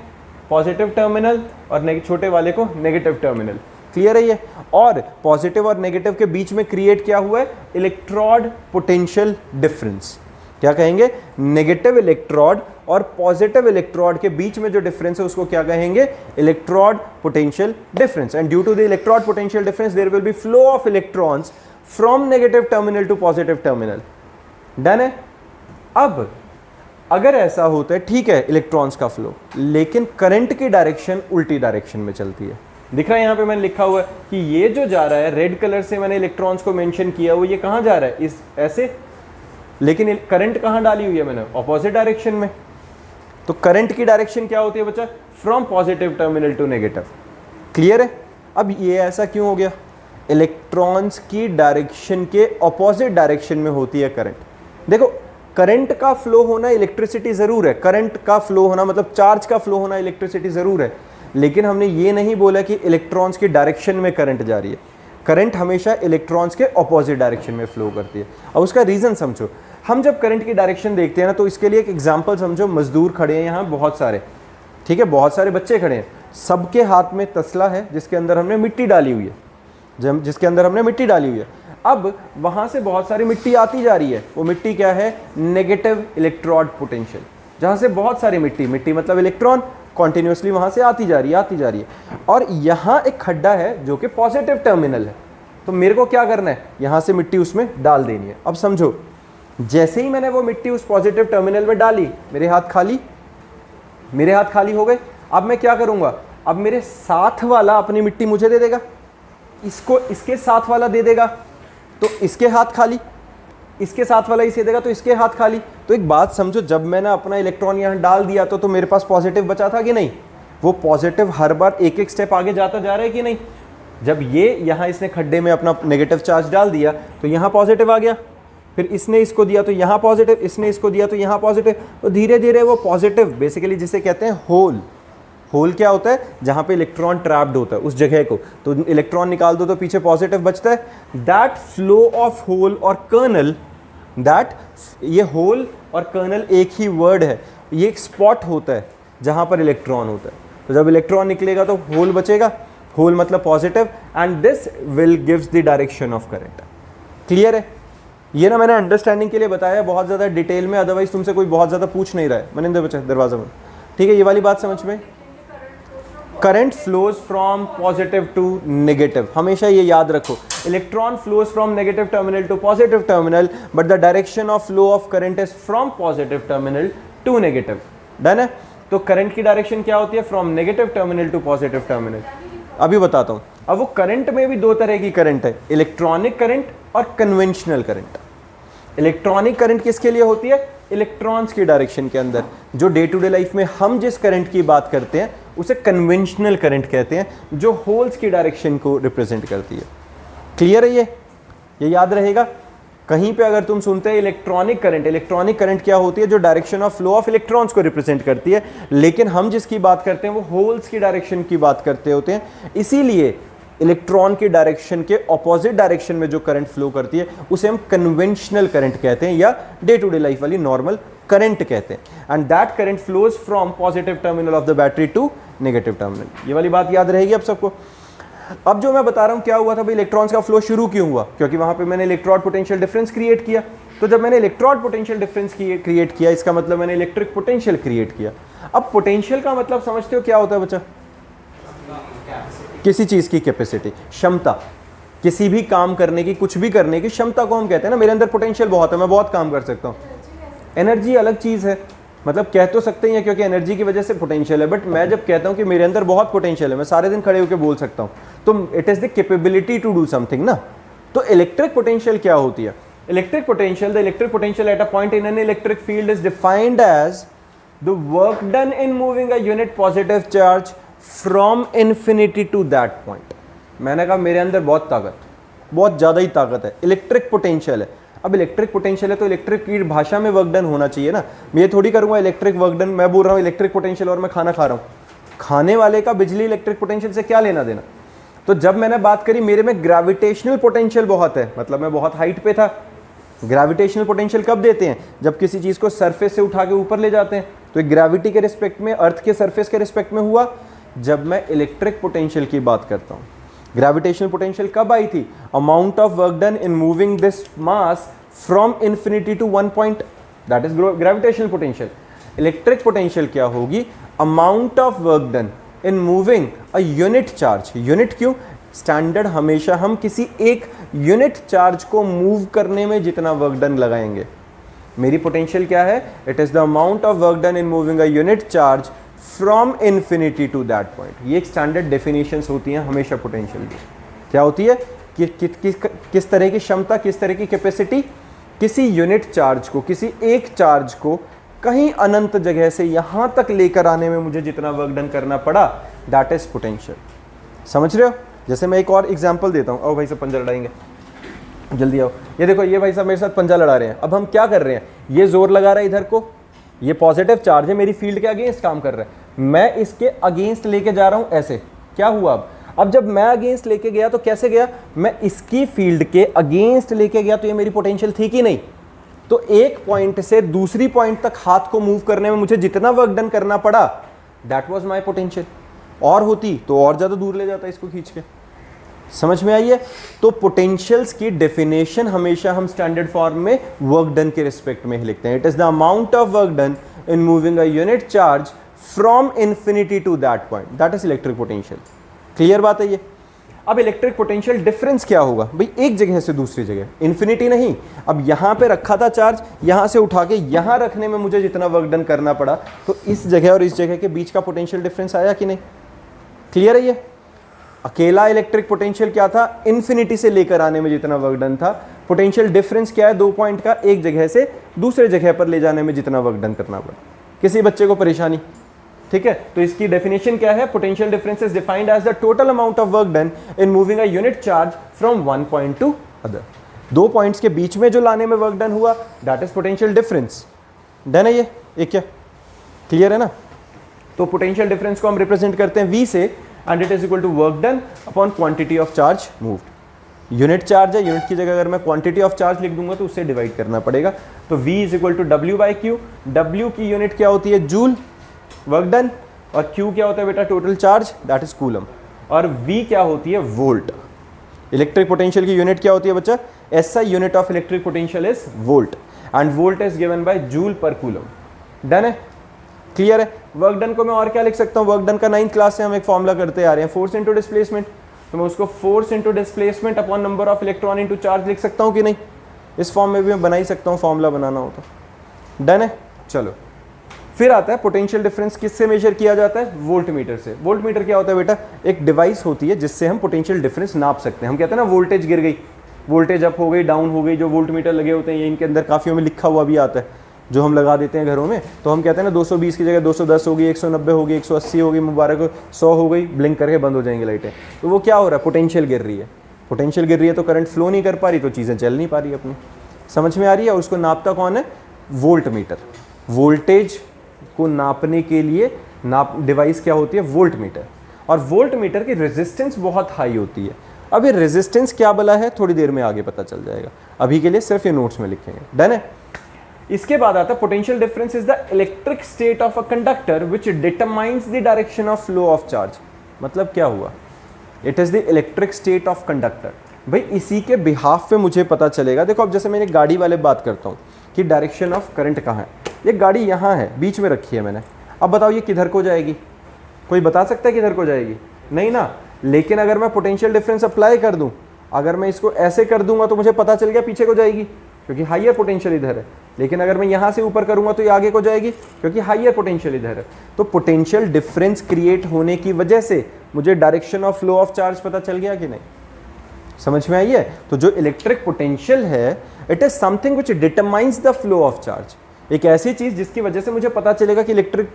पॉजिटिव टर्मिनल, और छोटे वाले को नेगेटिव टर्मिनल। क्लियर है ये? और पॉजिटिव और नेगेटिव के बीच में क्रिएट क्या हुआ है? Electrode potential difference. क्या कहेंगे? नेगेटिव इलेक्ट्रोड और पॉजिटिव इलेक्ट्रोड के बीच में जो डिफरेंस है उसको क्या कहेंगे? Electrode potential difference. And due to the electrode potential difference there will be flow of electrons from negative terminal to positive terminal. Done है? अब अगर ऐसा होता है, ठीक है, इलेक्ट्रॉन्स का फ्लो, लेकिन करंट की डायरेक्शन उल्टी डायरेक्शन में चलती है। दिख रहा है यहाँ पे मैंने लिखा हुआ है कि ये जो जा रहा है, रेड कलर से मैंने इलेक्ट्रॉन्स को मेंशन किया हुआ, ये कहाँ जा रहा है? इस ऐसे। लेकिन करंट कहाँ डाली हुई है मैंने? ऑपोजिट डायरेक्शन में। तो करंट की डायरेक्शन क्या होती है बच्चा? From positive terminal to negative. Clear है? अब ये ऐसा क्यों हो गया? इलेक्ट्रॉन्स की डायरेक्शन के ऑपोजिट डायरेक्शन में होती है करंट। देखो, करंट का फ्लो होना इलेक्ट्रिसिटी जरूर है, करंट का फ्लो होना मतलब चार्ज का फ्लो होना इलेक्ट्रिसिटी जरूर है, लेकिन हमने ये नहीं बोला कि इलेक्ट्रॉन्स की डायरेक्शन में करंट जा रही है। करंट हमेशा इलेक्ट्रॉन्स के ऑपोजिट डायरेक्शन में फ्लो करती है। अब उसका रीजन समझो। हम जब करंट की डायरेक्शन देखते हैं ना, तो इसके लिए एक एग्जांपल समझो। मजदूर खड़े हैं यहाँ बहुत सारे, ठीक है, बहुत सारे बच्चे खड़े हैं, सबके हाथ में तसला है जिसके अंदर हमने मिट्टी डाली हुई है, जिसके अंदर हमने मिट्टी डाली हुई है। अब वहाँ से बहुत सारी मिट्टी आती जा रही है, वो मिट्टी क्या है, नेगेटिव इलेक्ट्रोड पोटेंशियल, जहाँ से बहुत सारी मिट्टी मतलब इलेक्ट्रॉन कॉन्टिन्यूसली वहाँ से आती जा रही है। और यहाँ एक खड्डा है जो कि पॉजिटिव टर्मिनल है, तो मेरे को क्या करना है, यहाँ से मिट्टी उसमें डाल देनी है। अब समझो, जैसे ही मैंने वो मिट्टी उस पॉजिटिव टर्मिनल में डाली, मेरे हाथ खाली हो गए। अब मैं क्या करूँगा, अब मेरे साथ वाला अपनी मिट्टी मुझे दे देगा, इसको इसके साथ वाला दे देगा, तो इसके हाथ खाली, इसके साथ वाला इसे देगा तो इसके हाथ खाली। तो एक बात समझो, जब मैंने अपना इलेक्ट्रॉन यहाँ डाल दिया तो मेरे पास पॉजिटिव बचा था कि नहीं, वो पॉजिटिव हर बार एक एक स्टेप आगे जाता जा रहा है कि नहीं। जब ये यहाँ इसने खड्डे में अपना नेगेटिव चार्ज डाल दिया तो यहाँ पॉजिटिव आ गया, फिर इसने इसको दिया तो यहाँ पॉजिटिव, इसने इसको दिया तो यहाँ पॉजिटिव, तो धीरे धीरे वो पॉजिटिव, बेसिकली जिसे कहते हैं होल क्या होता है, जहाँ पे इलेक्ट्रॉन ट्रैप्ड होता है उस जगह को, तो इलेक्ट्रॉन निकाल दो तो पीछे पॉजिटिव बचता है। दैट फ्लो ऑफ होल और कर्नल, दैट, ये होल और कर्नल एक ही वर्ड है, ये एक स्पॉट होता है जहाँ पर इलेक्ट्रॉन होता है। तो जब इलेक्ट्रॉन निकलेगा तो होल बचेगा, होल मतलब positive, and this will gives the direction of current. Clear है? ये ना मैंने अंडरस्टैंडिंग के लिए बताया बहुत ज़्यादा डिटेल में, अदरवाइज तुमसे कोई बहुत ज़्यादा पूछ नहीं रहा है। मैंने बचा दरवाजा में, ठीक है, ये वाली बात समझ में। Current flows from positive to negative, हमेशा ये याद रखो, electron flows from negative terminal to positive terminal, but the direction of flow of current is from positive terminal to negative. Done है? तो करंट की डायरेक्शन क्या होती है, from negative terminal to positive terminal. अभी बताता हूँ। अब वो करंट में भी दो तरह की करंट है, इलेक्ट्रॉनिक करंट और कन्वेंशनल करंट। इलेक्ट्रॉनिक करंट किसके लिए होती है, इलेक्ट्रॉन्स की डायरेक्शन के अंदर। जो डे टू डे लाइफ में हम जिस करंट की बात करते हैं उसे कन्वेंशनल करंट कहते हैं, जो होल्स की डायरेक्शन को रिप्रेजेंट करती है। क्लियर है? ये याद रहेगा। कहीं पे अगर तुम सुनते हैं इलेक्ट्रॉनिक करंट क्या होती है, जो direction of flow of electrons को रिप्रेजेंट करती है, लेकिन हम जिसकी बात करते हैं वो होल्स की डायरेक्शन की बात करते होते हैं। इसीलिए इलेक्ट्रॉन की डायरेक्शन के ऑपोजिट डायरेक्शन में जो करंट फ्लो करती है उसे हम कन्वेंशनल करंट कहते हैं, या डे टू डे लाइफ वाली नॉर्मल करंट कहते हैं। And that current flows from positive terminal of the battery to negative terminal. ये वाली बात याद रहेगी अब सबको। अब जो मैं बता रहा हूं क्या हुआ था भाई, इलेक्ट्रॉन्स का फ्लो शुरू क्यों हुआ, क्योंकि वहां पे मैंने इलेक्ट्रॉड पोटेंशियल डिफरेंस क्रिएट किया। तो जब मैंने इलेक्ट्रॉड पोटेंशियल डिफरेंस क्रिएट किया, इसका मतलब मैंने इलेक्ट्रिक पोटेंशियल क्रिएट किया। अब पोटेंशियल का मतलब समझते हो क्या होता है बच्चा, किसी चीज की कैपेसिटी, क्षमता, किसी भी काम करने की, कुछ भी करने की क्षमता को हम कहते हैं ना, मेरे अंदर पोटेंशियल बहुत है, मैं बहुत काम कर सकता हूँ। एनर्जी अलग चीज है, मतलब कह तो सकते हैं क्योंकि एनर्जी की वजह से पोटेंशियल है, बट मैं जब कहता हूं कि मेरे अंदर बहुत पोटेंशियल है, मैं सारे दिन खड़े होकर बोल सकता हूं, तो it is the capability to do something ना। तो इलेक्ट्रिक पोटेंशियल क्या होती है, electric potential at a point in an electric field is defined as the work done in moving a unit positive charge from infinity to that point. मैंने कहा मेरे अंदर बहुत ताकत, बहुत ज्यादा ही ताकत है, इलेक्ट्रिक पोटेंशियल है। अब इलेक्ट्रिक पोटेंशियल है तो इलेक्ट्रिक की भाषा में वर्क डन होना चाहिए ना, मैं ये थोड़ी करूंगा इलेक्ट्रिक वर्क डन, मैं बोल रहा हूँ इलेक्ट्रिक पोटेंशियल और मैं खाना खा रहा हूँ, खाने वाले का बिजली इलेक्ट्रिक पोटेंशियल से क्या लेना देना। तो जब मैंने बात करी मेरे में ग्रेविटेशनल पोटेंशियल बहुत है, मतलब मैं बहुत हाइट पे था। ग्रेविटेशनल पोटेंशियल कब देते हैं, जब किसी चीज को सरफेस से उठा के ऊपर ले जाते हैं, तो ग्रेविटी के रिस्पेक्ट में, अर्थ के सरफेस के रिस्पेक्ट में हुआ। जब मैं इलेक्ट्रिक पोटेंशियल की बात करता हूँ, ग्रेविटेशनल पोटेंशियल कब आई थी, amount of work done in moving this mass from infinity to one point, that is gravitational potential. Electric potential क्या होगी, amount of work done in moving a unit charge. Unit क्यों, standard हमेशा हम किसी एक यूनिट चार्ज को move करने में जितना वर्क डन लगाएंगे। मेरी पोटेंशियल क्या है, it is the amount of work done in moving a unit charge from infinity to that point. ये एक स्टैंडर्ड डेफिनेशंस होती हैं हमेशा पोटेंशियल की। क्या होती है कि किस तरह की क्षमता, किस तरह की कैपेसिटी, किसी यूनिट चार्ज को, किसी एक चार्ज को कहीं अनंत जगह से यहाँ तक लेकर आने में मुझे जितना वर्क डन करना पड़ा, दैट इज पोटेंशियल। समझ रहे हो? जैसे मैं एक और एग्जांपल देता हूँ। आओ भाई साहब पंजा लड़ाएंगे, जल्दी आओ। ये देखो, ये भाई साहब मेरे साथ पंजा लड़ा रहे हैं। अब हम क्या कर रहे हैं, ये जोर लगा रहा है इधर को, ये पॉजिटिव चार्ज है, मेरी फील्ड के अगेंस्ट काम कर रहा है, मैं इसके अगेंस्ट लेके जा रहा हूँ ऐसे। क्या हुआ अब जब मैं अगेंस्ट लेके गया तो कैसे गया, मैं इसकी फील्ड के अगेंस्ट लेके गया, तो ये मेरी पोटेंशियल थी कि नहीं। तो एक पॉइंट से दूसरी पॉइंट तक हाथ को मूव करने में मुझे जितना वर्क डन करना पड़ा, दैट वाज माय पोटेंशियल। और होती तो और ज़्यादा दूर ले जाता इसको खींच के। समझ में आई है? तो पोटेंशियल्स की डेफिनेशन हमेशा हम स्टैंडर्ड फॉर्म में वर्क डन के रिस्पेक्ट में ही लिखते हैं। It is the amount of work done in moving a unit charge from infinity to that point, that is electric potential. Clear बात है ये? अब इलेक्ट्रिक पोटेंशियल डिफरेंस क्या होगा भाई? एक जगह से दूसरी जगह, इन्फिनिटी नहीं, अब यहां पे रखा था चार्ज, यहां से उठा के यहां रखने में मुझे जितना वर्क डन करना पड़ा, तो इस जगह और इस जगह के बीच का पोटेंशियल डिफरेंस आया कि नहीं? क्लियर है ये? अकेला इलेक्ट्रिक पोटेंशियल क्या था? इन्फिनिटी से लेकर आने में जितना वर्क डन था। पोटेंशियल डिफरेंस क्या है? 2 पॉइंट का, एक जगह से दूसरे जगह पर ले जाने में जितना वर्क डन करना पड़ा। किसी बच्चे को परेशानी? ठीक है, तो इसकी डेफिनेशन क्या है? Potential difference is defined as the total amount of work done in moving a unit charge from one point to other. 2 points के बीच में जो लाने में वर्क डन हुआ, that is potential difference. Done है ये क्या? क्लियर है ना? तो पोटेंशियल डिफरेंस को हम रिप्रेजेंट करते हैं V से, and it is equal to work done upon quantity of charge moved. Unit charge है, यूनिट की जगह अगर मैं क्वांटिटी ऑफ चार्ज लिख दूंगा तो उससे डिवाइड करना पड़ेगा। तो V is equal to W by Q. W की यूनिट क्या होती है? जूल, वर्क डन, और Q क्या होता है बेटा? Total charge, that is coulomb. और V क्या होती है? वोल्ट। इलेक्ट्रिक पोटेंशियल की यूनिट क्या होती है बच्चा? SI unit of electric potential is volt, and volt is given by joule per coulomb. Done है? क्लियर है? वर्क डन को मैं और क्या लिख सकता हूँ? वर्क डन का 9th क्लास से हम एक फॉर्मूला करते आ रहे हैं, फोर्स इनटू डिस्प्लेसमेंट। तो मैं उसको force into displacement upon number of electron into charge लिख सकता हूँ कि नहीं? इस फॉर्म में भी मैं बना ही सकता हूँ, फॉर्मूला बनाना हो तो। डन है? चलो, फिर आता है पोटेंशियल डिफरेंस किससे मेजर किया जाता है? वोल्ट मीटर से। वोल्ट मीटर क्या होता है बेटा? एक डिवाइस होती है जिससे हम पोटेंशियल डिफरेंस नाप सकते हैं। हम कहते हैं ना वोल्टेज गिर गई, वोल्टेज अप हो गई, डाउन हो गई, जो वोल्ट मीटर लगे होते हैं, ये इनके अंदर काफियों में लिखा हुआ भी आता है, जो हम लगा देते हैं घरों में। तो हम कहते हैं ना 220 की जगह 210 होगी, 190 होगी, 180 होगी, मुबारक 100 हो गई, ब्लिंक करके बंद हो जाएंगी लाइटें। तो वो क्या हो रहा है? पोटेंशियल गिर रही है। पोटेंशियल गिर रही है तो करंट फ्लो नहीं कर पा रही, तो चीज़ें चल नहीं पा रही अपनी। समझ में आ रही है? और उसको नापता कौन है? Volt meter. वोल्टेज को नापने के लिए डिवाइस क्या होती है? Volt meter. और वोल्ट मीटर की रेजिस्टेंस बहुत हाई होती है। अब ये रेजिस्टेंस क्या बला है, थोड़ी देर में आगे पता चल जाएगा, अभी के लिए सिर्फ ये नोट्स में लिखेंगे। डन है? इसके बाद आता है potential difference is the electric state of a conductor which determines the direction of flow of charge. मतलब क्या हुआ? It is the electric state of conductor. भाई इसी के बिहाफ पे मुझे पता चलेगा। देखो अब जैसे मैंने गाड़ी वाले बात करता हूँ कि डायरेक्शन ऑफ करंट कहाँ है, ये गाड़ी यहाँ है, बीच में रखी है मैंने। अब बताओ ये किधर को जाएगी? कोई बता सकता है किधर को जाएगी? नहीं ना। लेकिन अगर मैं पोटेंशियल डिफरेंस अप्लाई कर दूँ, अगर मैं इसको ऐसे कर दूंगा तो मुझे पता चल गया पीछे को जाएगी, क्योंकि हाइयर पोटेंशियल इधर है। लेकिन अगर मैं यहाँ से ऊपर करूंगा तो ये आगे को जाएगी, क्योंकि हाइयर पोटेंशियल इधर है। तो पोटेंशियल डिफरेंस क्रिएट होने की वजह से मुझे direction of flow of charge पता चल गया कि नहीं? समझ में आई है? तो जो इलेक्ट्रिक पोटेंशियल है, it is something which determines the flow of charge. एक ऐसी चीज जिसकी वजह से मुझे पता चलेगा कि इलेक्ट्रिक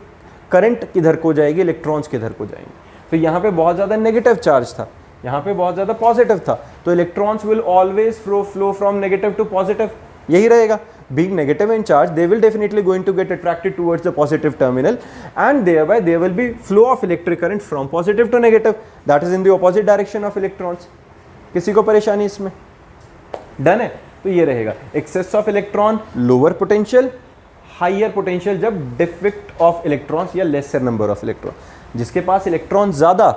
करंट किधर को जाएगी, इलेक्ट्रॉन्स किधर को जाएंगे। तो यहाँ पे बहुत ज्यादा नेगेटिव चार्ज था, यहाँ पे बहुत ज्यादा पॉजिटिव था, तो electrons will always flow from negative to positive. यही रहेगा। Being negative in charge, they will definitely going to get attracted towards the positive terminal, and thereby there will be flow of electric current from positive to negative, that is in the opposite direction of electrons. किसी को परेशानी इसमें? Done है? तो ये रहेगा excess of electron, lower potential, higher potential जब defect of electrons या lesser number of electron। जिसके पास इलेक्ट्रॉन ज्यादा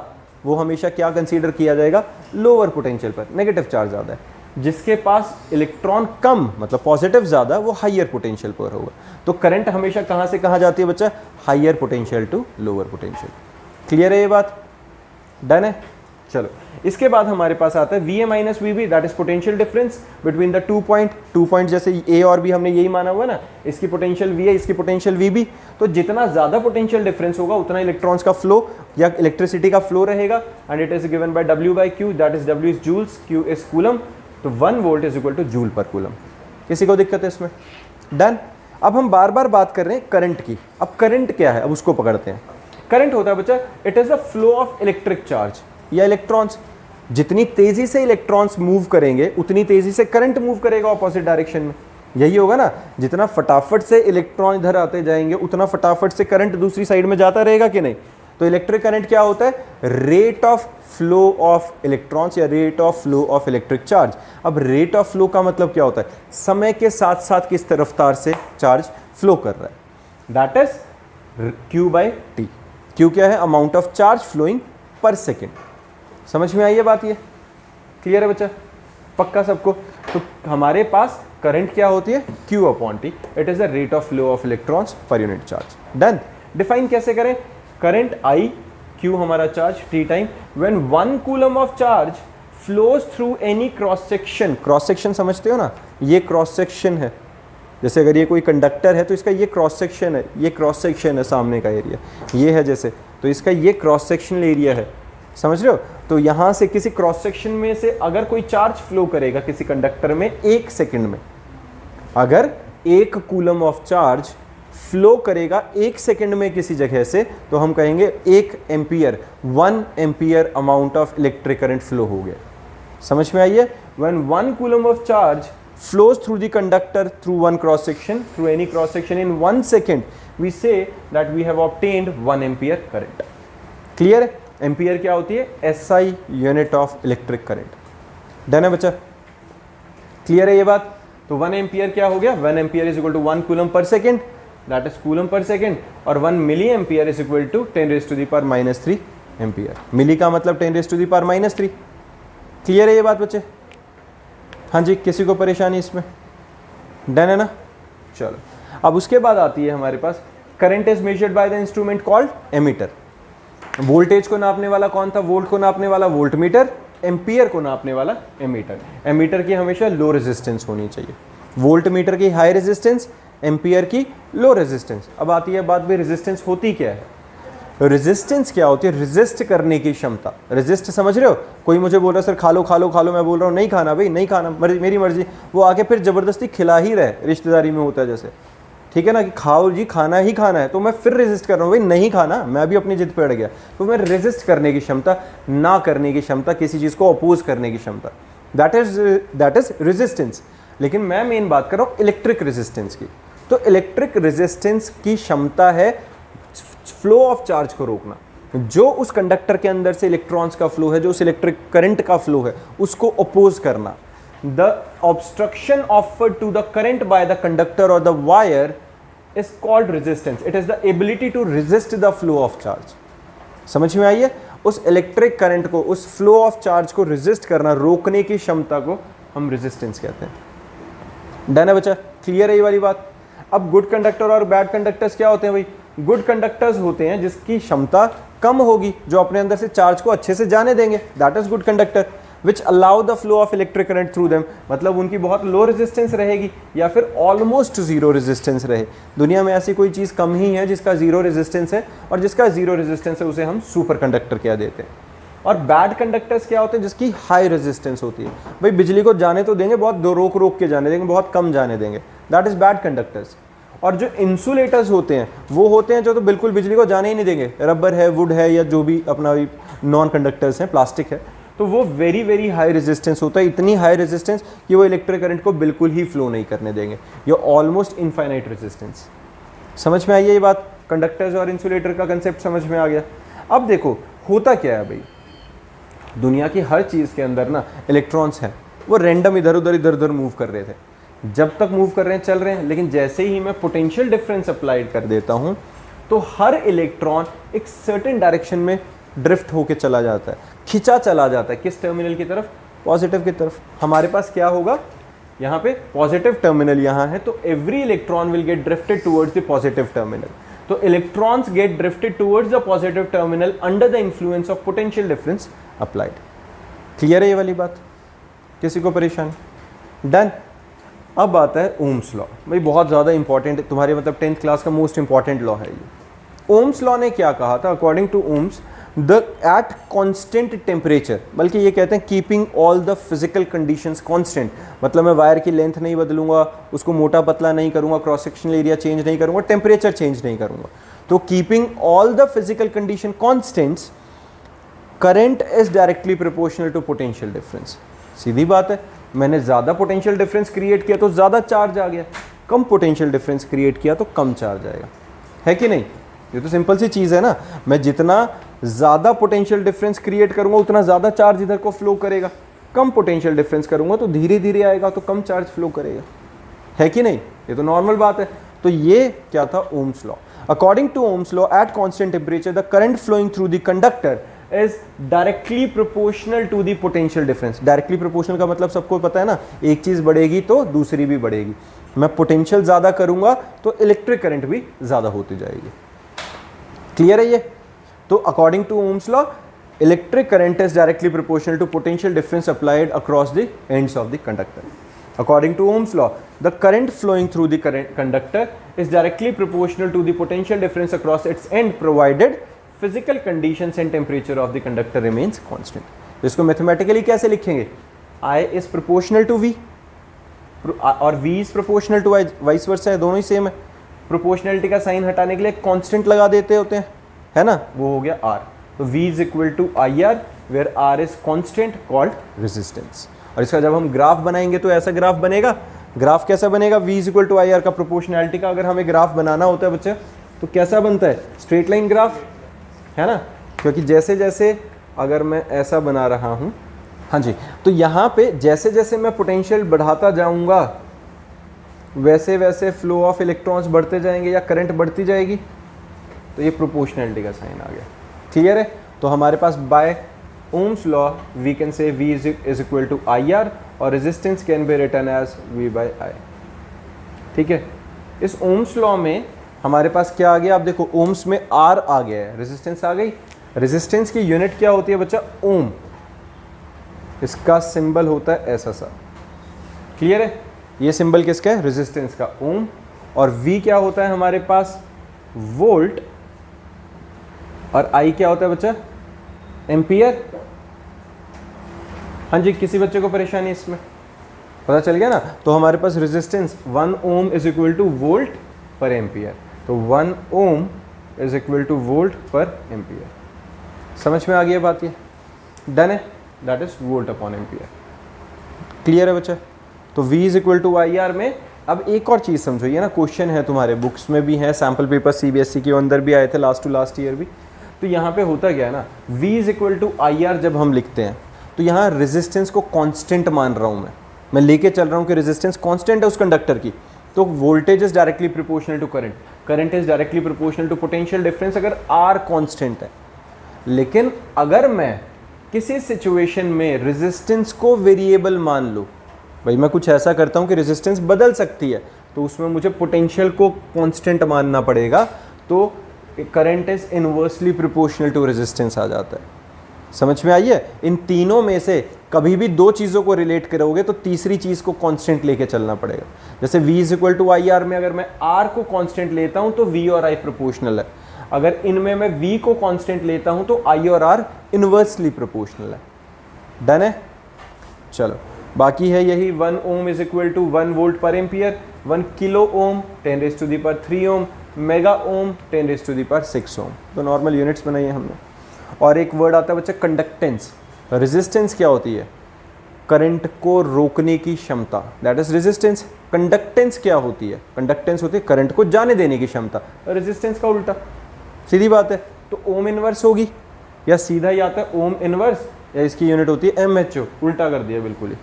वो हमेशा क्या कंसीडर किया जाएगा? लोअर पोटेंशियल पर, नेगेटिव चार्ज ज्यादा है। जिसके पास इलेक्ट्रॉन कम मतलब पॉजिटिव ज्यादा, वो हाइयर पोटेंशियल पर होगा। तो करंट हमेशा कहां से कहां जाती है बच्चा? Higher potential to lower potential. Clear है ये बात? डन है? चलो, इसके बाद हमारे पास आता है VA minus VB, that is potential difference between the 2 point. जैसे A और B हमने यही माना हुआ ना, इसकी पोटेंशियल VA, इसकी पोटेंशियल VB। तो जितना ज्यादा पोटेंशियल डिफरेंस होगा उतना इलेक्ट्रॉन्स का फ्लो या इलेक्ट्रिसिटी का फ्लो रहेगा, and it is given by W by Q, that is W is joules, Q is coulomb. तो 1 volt is equal to joule per coulomb. किसी को दिक्कत है इसमें? डन। अब हम बार बार बात कर रहे हैं करंट की। अब करंट क्या है, अब उसको पकड़ते हैं। करंट होता है बच्चा, it is the flow of electric charge या इलेक्ट्रॉन्स। जितनी तेजी से इलेक्ट्रॉन्स मूव करेंगे उतनी तेजी से करंट मूव करेगा ऑपोजिट डायरेक्शन में। यही होगा ना, जितना फटाफट से इलेक्ट्रॉन इधर आते जाएंगे उतना फटाफट से करंट दूसरी साइड में जाता रहेगा कि नहीं? तो इलेक्ट्रिक करंट क्या होता है? Rate of flow of electrons या rate of flow of electric charge. अब रेट ऑफ फ्लो का मतलब क्या होता है? समय के साथ साथ किस रफ्तार से चार्ज फ्लो कर रहा है, that is Q by T। Q क्या है? Amount of charge flowing per second. समझ में आई है बात? ये क्लियर है बच्चा? पक्का सबको? तो हमारे पास करंट क्या होती है? Q upon T, it is the rate of flow of electrons per unit charge. Done. Define कैसे करें? करंट I, Q हमारा charge, T time, when 1 coulomb of charge flows through any cross section. Cross section समझते हो ना? ये cross section है, जैसे अगर ये कोई कंडक्टर है तो इसका ये क्रॉस सेक्शन है, ये क्रॉस सेक्शन है सामने का एरिया, ये है जैसे, तो इसका ये क्रॉस सेक्शनल एरिया है, समझ रहे हो? तो यहाँ से किसी क्रॉस सेक्शन में से अगर कोई चार्ज फ्लो करेगा किसी कंडक्टर में 1 सेकंड में, अगर 1 कूलम ऑफ चार्ज फ्लो करेगा 1 सेकंड में किसी जगह से, तो हम कहेंगे 1 ampere, 1 ampere amount of electric current flow हो गया। समझ में आइए? When 1 coulomb of charge flows through the conductor through one cross section, through any cross section in 1 second, we say that we have obtained 1 ampere current. Clear है? Ampere क्या होती है? SI unit of electric current. Done है बच्चा? Clear है ये बात? तो 1 एम्पियर क्या हो गया? 1 ampere is equal to 1 coulomb per second, that is coulomb per second, और 1 milli ampere is equal to 10⁻³ ampere. Milli का मतलब 10⁻³ क्लियर है ये बात बच्चे? हाँ जी, किसी को परेशानी इसमें? डन है ना? चलो, अब उसके बाद आती है हमारे पास current is measured by the instrument called ammeter. Voltage को नापने वाला कौन था? वोल्ट को नापने वाला वोल्ट मीटर, एम्पियर को नापने वाला एमीटर। एमीटर की हमेशा लो रेजिस्टेंस होनी चाहिए, वोल्ट मीटर की हाई रेजिस्टेंस, एम्पियर की लो रेजिस्टेंस। अब आती है बात भी, रेजिस्टेंस होती क्या है? रेजिस्टेंस क्या होती है? रेजिस्ट करने की क्षमता। रेजिस्ट समझ रहे हो? कोई मुझे बोल रहा है सर खा लो खा लो खा लो, मैं बोल रहा हूँ नहीं खाना भाई, नहीं खाना, मेरी मर्जी, वो आके फिर जबरदस्ती खिला ही रहे, रिश्तेदारी में होता है जैसे, ठीक है ना, कि खाओ जी, खाना ही खाना है, तो मैं फिर रेजिस्ट कर रहा हूँ भाई, नहीं खाना, मैं भी अपनी जिद पे अड़ गया। तो मैं रेजिस्ट करने की क्षमता, ना करने की क्षमता, किसी चीज़ को अपोज करने की क्षमता, दैट इज रेजिस्टेंस। लेकिन मैं मेन बात कर रहा हूँ इलेक्ट्रिक रेजिस्टेंस की। तो इलेक्ट्रिक रेजिस्टेंस की क्षमता है फ्लो ऑफ चार्ज को रोकना। जो उस कंडक्टर के अंदर से इलेक्ट्रॉन्स का फ्लो है, जो उस इलेक्ट्रिक करंट का फ्लो है, उसको अपोज करना। The obstruction offered to the current by the conductor और the wire is called resistance. It is the ability to resist the flow of charge. समझ में आई है? उस इलेक्ट्रिक करंट को, उस फ्लो ऑफ चार्ज को रेजिस्ट करना, रोकने की क्षमता को हम रेजिस्टेंस कहते हैं। डन है बच्चा? क्लियर है ये वाली बात? अब गुड कंडक्टर और बैड कंडक्टर्स क्या होते हैं भाई? गुड कंडक्टर्स होते हैं जिसकी क्षमता कम होगी, जो अपने अंदर से चार्ज को अच्छे से जाने देंगे, that is good conductor, which allow the flow of electric current through them. मतलब उनकी बहुत लो रेजिस्टेंस रहेगी या फिर ऑलमोस्ट जीरो रेजिस्टेंस रहे। दुनिया में ऐसी कोई चीज़ कम ही है जिसका जीरो रेजिस्टेंस है, और जिसका जीरो रेजिस्टेंस है उसे हम सुपर कंडक्टर कह देते हैं। और बैड कंडक्टर्स क्या होते हैं? जिसकी हाई रेजिस्टेंस होती है। भाई बिजली को जाने तो देंगे, बहुत दो रोक रोक के जाने देंगे, बहुत कम जाने देंगे, दैट इज बैड कंडक्टर्स। और जो इंसुलेटर्स होते हैं वो होते हैं जो तो बिल्कुल बिजली को जाने ही नहीं देंगे, रबर है, वुड है, या जो भी अपना नॉन कंडक्टर्स हैं, प्लास्टिक है, तो वो वेरी वेरी हाई रेजिस्टेंस होता है, इतनी हाई रेजिस्टेंस कि वो इलेक्ट्रिक करंट को बिल्कुल ही फ्लो नहीं करने देंगे, या ऑलमोस्ट इनफाइनाइट रेजिस्टेंस। समझ में आई है ये बात? कंडक्टर्स और इंसुलेटर का कंसेप्ट समझ में आ गया। अब देखो होता क्या है भाई, दुनिया की हर चीज़ के अंदर ना इलेक्ट्रॉन्स हैं, वो रैंडम इधर उधर मूव कर रहे थे, जब तक मूव कर रहे हैं चल रहे हैं, लेकिन जैसे ही मैं पोटेंशियल डिफरेंस अप्लाइड कर देता हूँ तो हर इलेक्ट्रॉन एक सर्टेन डायरेक्शन में ड्रिफ्ट होके चला जाता है, खिंचा चला जाता है। किस टर्मिनल की तरफ? पॉजिटिव की तरफ। हमारे पास क्या होगा यहाँ पे? पॉजिटिव टर्मिनल यहाँ है, तो every electron will get drifted towards the positive terminal. तो electrons get drifted towards the positive terminal under the influence of potential difference applied. Clear है ये वाली बात? किसी को परेशानी? डन। अब आता है ओम्स लॉ। भाई बहुत ज़्यादा इंपॉर्टेंट, तुम्हारे मतलब 10th क्लास का मोस्ट इंपॉर्टेंट लॉ है ये। ओम्स लॉ ने क्या कहा था? According to Ohm's, the at constant temperature, बल्कि ये कहते हैं keeping all the physical conditions constant, मतलब मैं वायर की लेंथ नहीं बदलूंगा, उसको मोटा पतला नहीं करूंगा, क्रॉस सेक्शनल एरिया चेंज नहीं करूंगा, टेम्परेचर चेंज नहीं करूंगा, तो keeping all the physical condition constants, current is directly proportional to potential difference. सीधी बात है, मैंने ज़्यादा पोटेंशियल डिफरेंस क्रिएट किया तो ज़्यादा चार्ज आ गया, कम पोटेंशियल डिफरेंस क्रिएट किया तो कम चार्ज आएगा, है कि नहीं? ये तो सिंपल सी चीज़ है ना। मैं जितना ज़्यादा पोटेंशियल डिफरेंस क्रिएट करूंगा उतना ज़्यादा चार्ज इधर को फ्लो करेगा, कम पोटेंशियल डिफरेंस करूंगा तो धीरे धीरे आएगा तो कम चार्ज फ्लो करेगा, है कि नहीं? ये तो नॉर्मल बात है। तो ये क्या था? Ohm's law. According to Ohm's law at constant temperature the current flowing through the conductor is directly proportional to the potential difference. Directly proportional का मतलब सबको पता है ना, एक चीज बढ़ेगी तो दूसरी भी बढ़ेगी। मैं पोटेंशियल ज्यादा करूंगा तो इलेक्ट्रिक करंट भी ज्यादा होती जाएगी। क्लियर है ये? तो according to Ohm's law electric current is directly proportional to potential difference applied across the ends of the conductor. According to Ohm's law, the current flowing through the conductor is directly proportional to the potential difference across its end, provided physical conditions and temperature of the conductor remains constant. तो इसको mathematically कैसे लिखेंगे? I is proportional to V और V is proportional to I, vice versa है, दोनों ही same है। Proportionality का sign हटाने के लिए कांस्टेंट लगा देते होते हैं, है ना, वो हो गया R। तो V is equal to IR where R is constant called resistance। और इसका जब हम ग्राफ बनाएंगे तो ऐसा ग्राफ बनेगा। ग्राफ कैसा बनेगा? V is equal to I R का प्रोपोर्शनैलिटी का अगर हमें ग्राफ बनाना होता है बच्चे तो कैसा बनता है? स्ट्रेट लाइन ग्राफ, है ना, क्योंकि जैसे जैसे अगर मैं ऐसा बना रहा हूँ, हाँ जी, तो यहाँ पे जैसे जैसे मैं पोटेंशियल बढ़ाता जाऊँगा वैसे वैसे फ्लो ऑफ इलेक्ट्रॉन्स बढ़ते जाएंगे या करंट बढ़ती जाएगी। तो ये प्रोपोर्शनैलिटी का साइन आ गया। क्लियर है? तो हमारे पास bye Ohm's law we can say V is equal to IR और resistance can be written as V by I। ठीक है, इस Ohm's law में हमारे पास क्या आ गया? आप देखो Ohms में R आ गया है, रेजिस्टेंस आ गई। रेजिस्टेंस की यूनिट क्या होती है बच्चा? ओम। इसका सिंबल होता है ऐसा सा। क्लियर है? ये सिंबल किसका है? रेजिस्टेंस का, ओम। और V क्या होता है हमारे पास? वोल्ट। और I क्या होता है बच्चा? एम्पियर। हाँ जी, किसी बच्चे को परेशानी इसमें पता चल गया ना? तो हमारे पास resistance 1 ohm is equal to volt per ampere. तो 1 ohm is equal to volt per ampere. समझ में आ गई बात? ये डन है, that is volt upon ampere. Clear है बच्चा? तो V is equal to I R में अब एक और चीज़ समझो, ये ना क्वेश्चन है तुम्हारे बुक्स में भी है, सैम्पल पेपर CBSE के अंदर भी आए थे लास्ट टू लास्ट ईयर भी। तो यहाँ पे होता क्या है ना, V is equal to I R जब हम लिखते हैं तो यहाँ रेजिस्टेंस को कांस्टेंट मान रहा हूँ मैं लेके चल रहा हूँ कि रेजिस्टेंस कांस्टेंट है उस कंडक्टर की। तो voltage is directly proportional to current, current is directly proportional to potential difference अगर R कांस्टेंट है। लेकिन अगर मैं किसी सिचुएशन में रेजिस्टेंस को वेरिएबल मान लूँ, भाई मैं कुछ ऐसा करता हूँ कि रेजिस्टेंस बदल सकती है, तो उसमें मुझे पोटेंशियल को कांस्टेंट मानना पड़ेगा। तो current is inversely proportional to resistance आ जाता है। समझ में आई है? इन तीनों में से कभी भी दो चीज़ों को रिलेट करोगे तो तीसरी चीज़ को कांस्टेंट लेके चलना पड़ेगा। जैसे V is equal to I R में अगर मैं R को कांस्टेंट लेता हूं तो V और I प्रोपोर्शनल है। अगर इनमें मैं V को कांस्टेंट लेता हूं तो I और R इनवर्सली प्रोपोर्शनल है। डन है? चलो, बाकी है यही 1 ohm is equal to 1 volt per ampere, 1 kilo ohm 10⁻³ Om, mega ohm 10⁻6 ओम। तो नॉर्मल यूनिट्स बनाई है हमने। और एक वर्ड आता है बच्चा कंडक्टेंस। रेजिस्टेंस क्या होती है? करंट को रोकने की क्षमता, दैट इज रेजिस्टेंस। कंडक्टेंस क्या होती है? कंडक्टेंस होती है करंट को जाने देने की क्षमता। रेजिस्टेंस का उल्टा, सीधी बात है। तो ओम इनवर्स होगी, या सीधा ही आता है ओम इनवर्स, या इसकी यूनिट होती है MHO। उल्टा कर दिया बिल्कुल ही।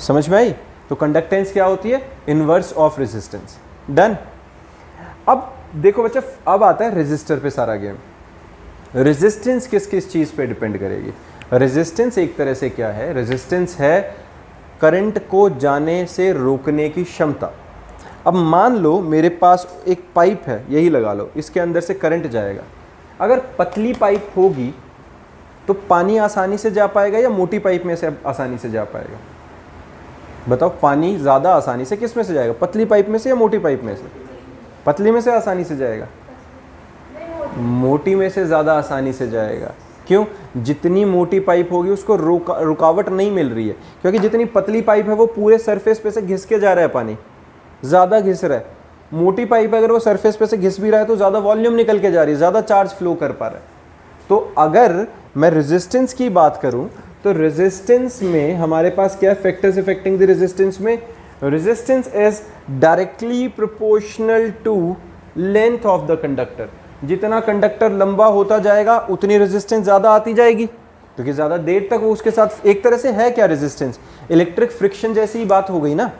समझ में आई? तो कंडक्टेंस क्या होती है? Inverse of resistance. डन। अब देखो बच्चा, अब आता है रेजिस्टर पे सारा गेम। रेजिस्टेंस किस किस चीज़ पे डिपेंड करेगी? रेजिस्टेंस एक तरह से क्या है? रेजिस्टेंस है करंट को जाने से रोकने की क्षमता। अब मान लो मेरे पास एक पाइप है, यही लगा लो, इसके अंदर से करंट जाएगा। अगर पतली पाइप होगी तो पानी आसानी से जा पाएगा या मोटी पाइप में से आसानी से जा पाएगा? बताओ, पानी ज़्यादा आसानी से किस में से जाएगा? पतली पाइप में से या मोटी पाइप में से? पतली में से आसानी से जाएगा, मोटी में से ज़्यादा आसानी से जाएगा। क्यों? जितनी मोटी पाइप होगी उसको रुकावट नहीं मिल रही है, क्योंकि जितनी पतली पाइप है वो पूरे सरफेस पे से घिस के जा रहा है, पानी ज़्यादा घिस रहा है। मोटी पाइप अगर वो सरफेस पे से घिस भी रहा है तो ज़्यादा वॉल्यूम निकल के जा रही है, ज़्यादा चार्ज फ्लो कर पा रहा है। तो अगर मैं रेजिस्टेंस की बात करूं तो रेजिस्टेंस में हमारे पास क्या फैक्टर्स इफेक्टिंग द रेजिस्टेंस में? Resistance is directly proportional to length of the conductor. जितना कंडक्टर लंबा होता जाएगा उतनी रेजिस्टेंस ज़्यादा आती जाएगी, क्योंकि ज़्यादा देर तक वो उसके साथ, एक तरह से है क्या रेजिस्टेंस? इलेक्ट्रिक फ्रिक्शन जैसी ही बात हो गई ना।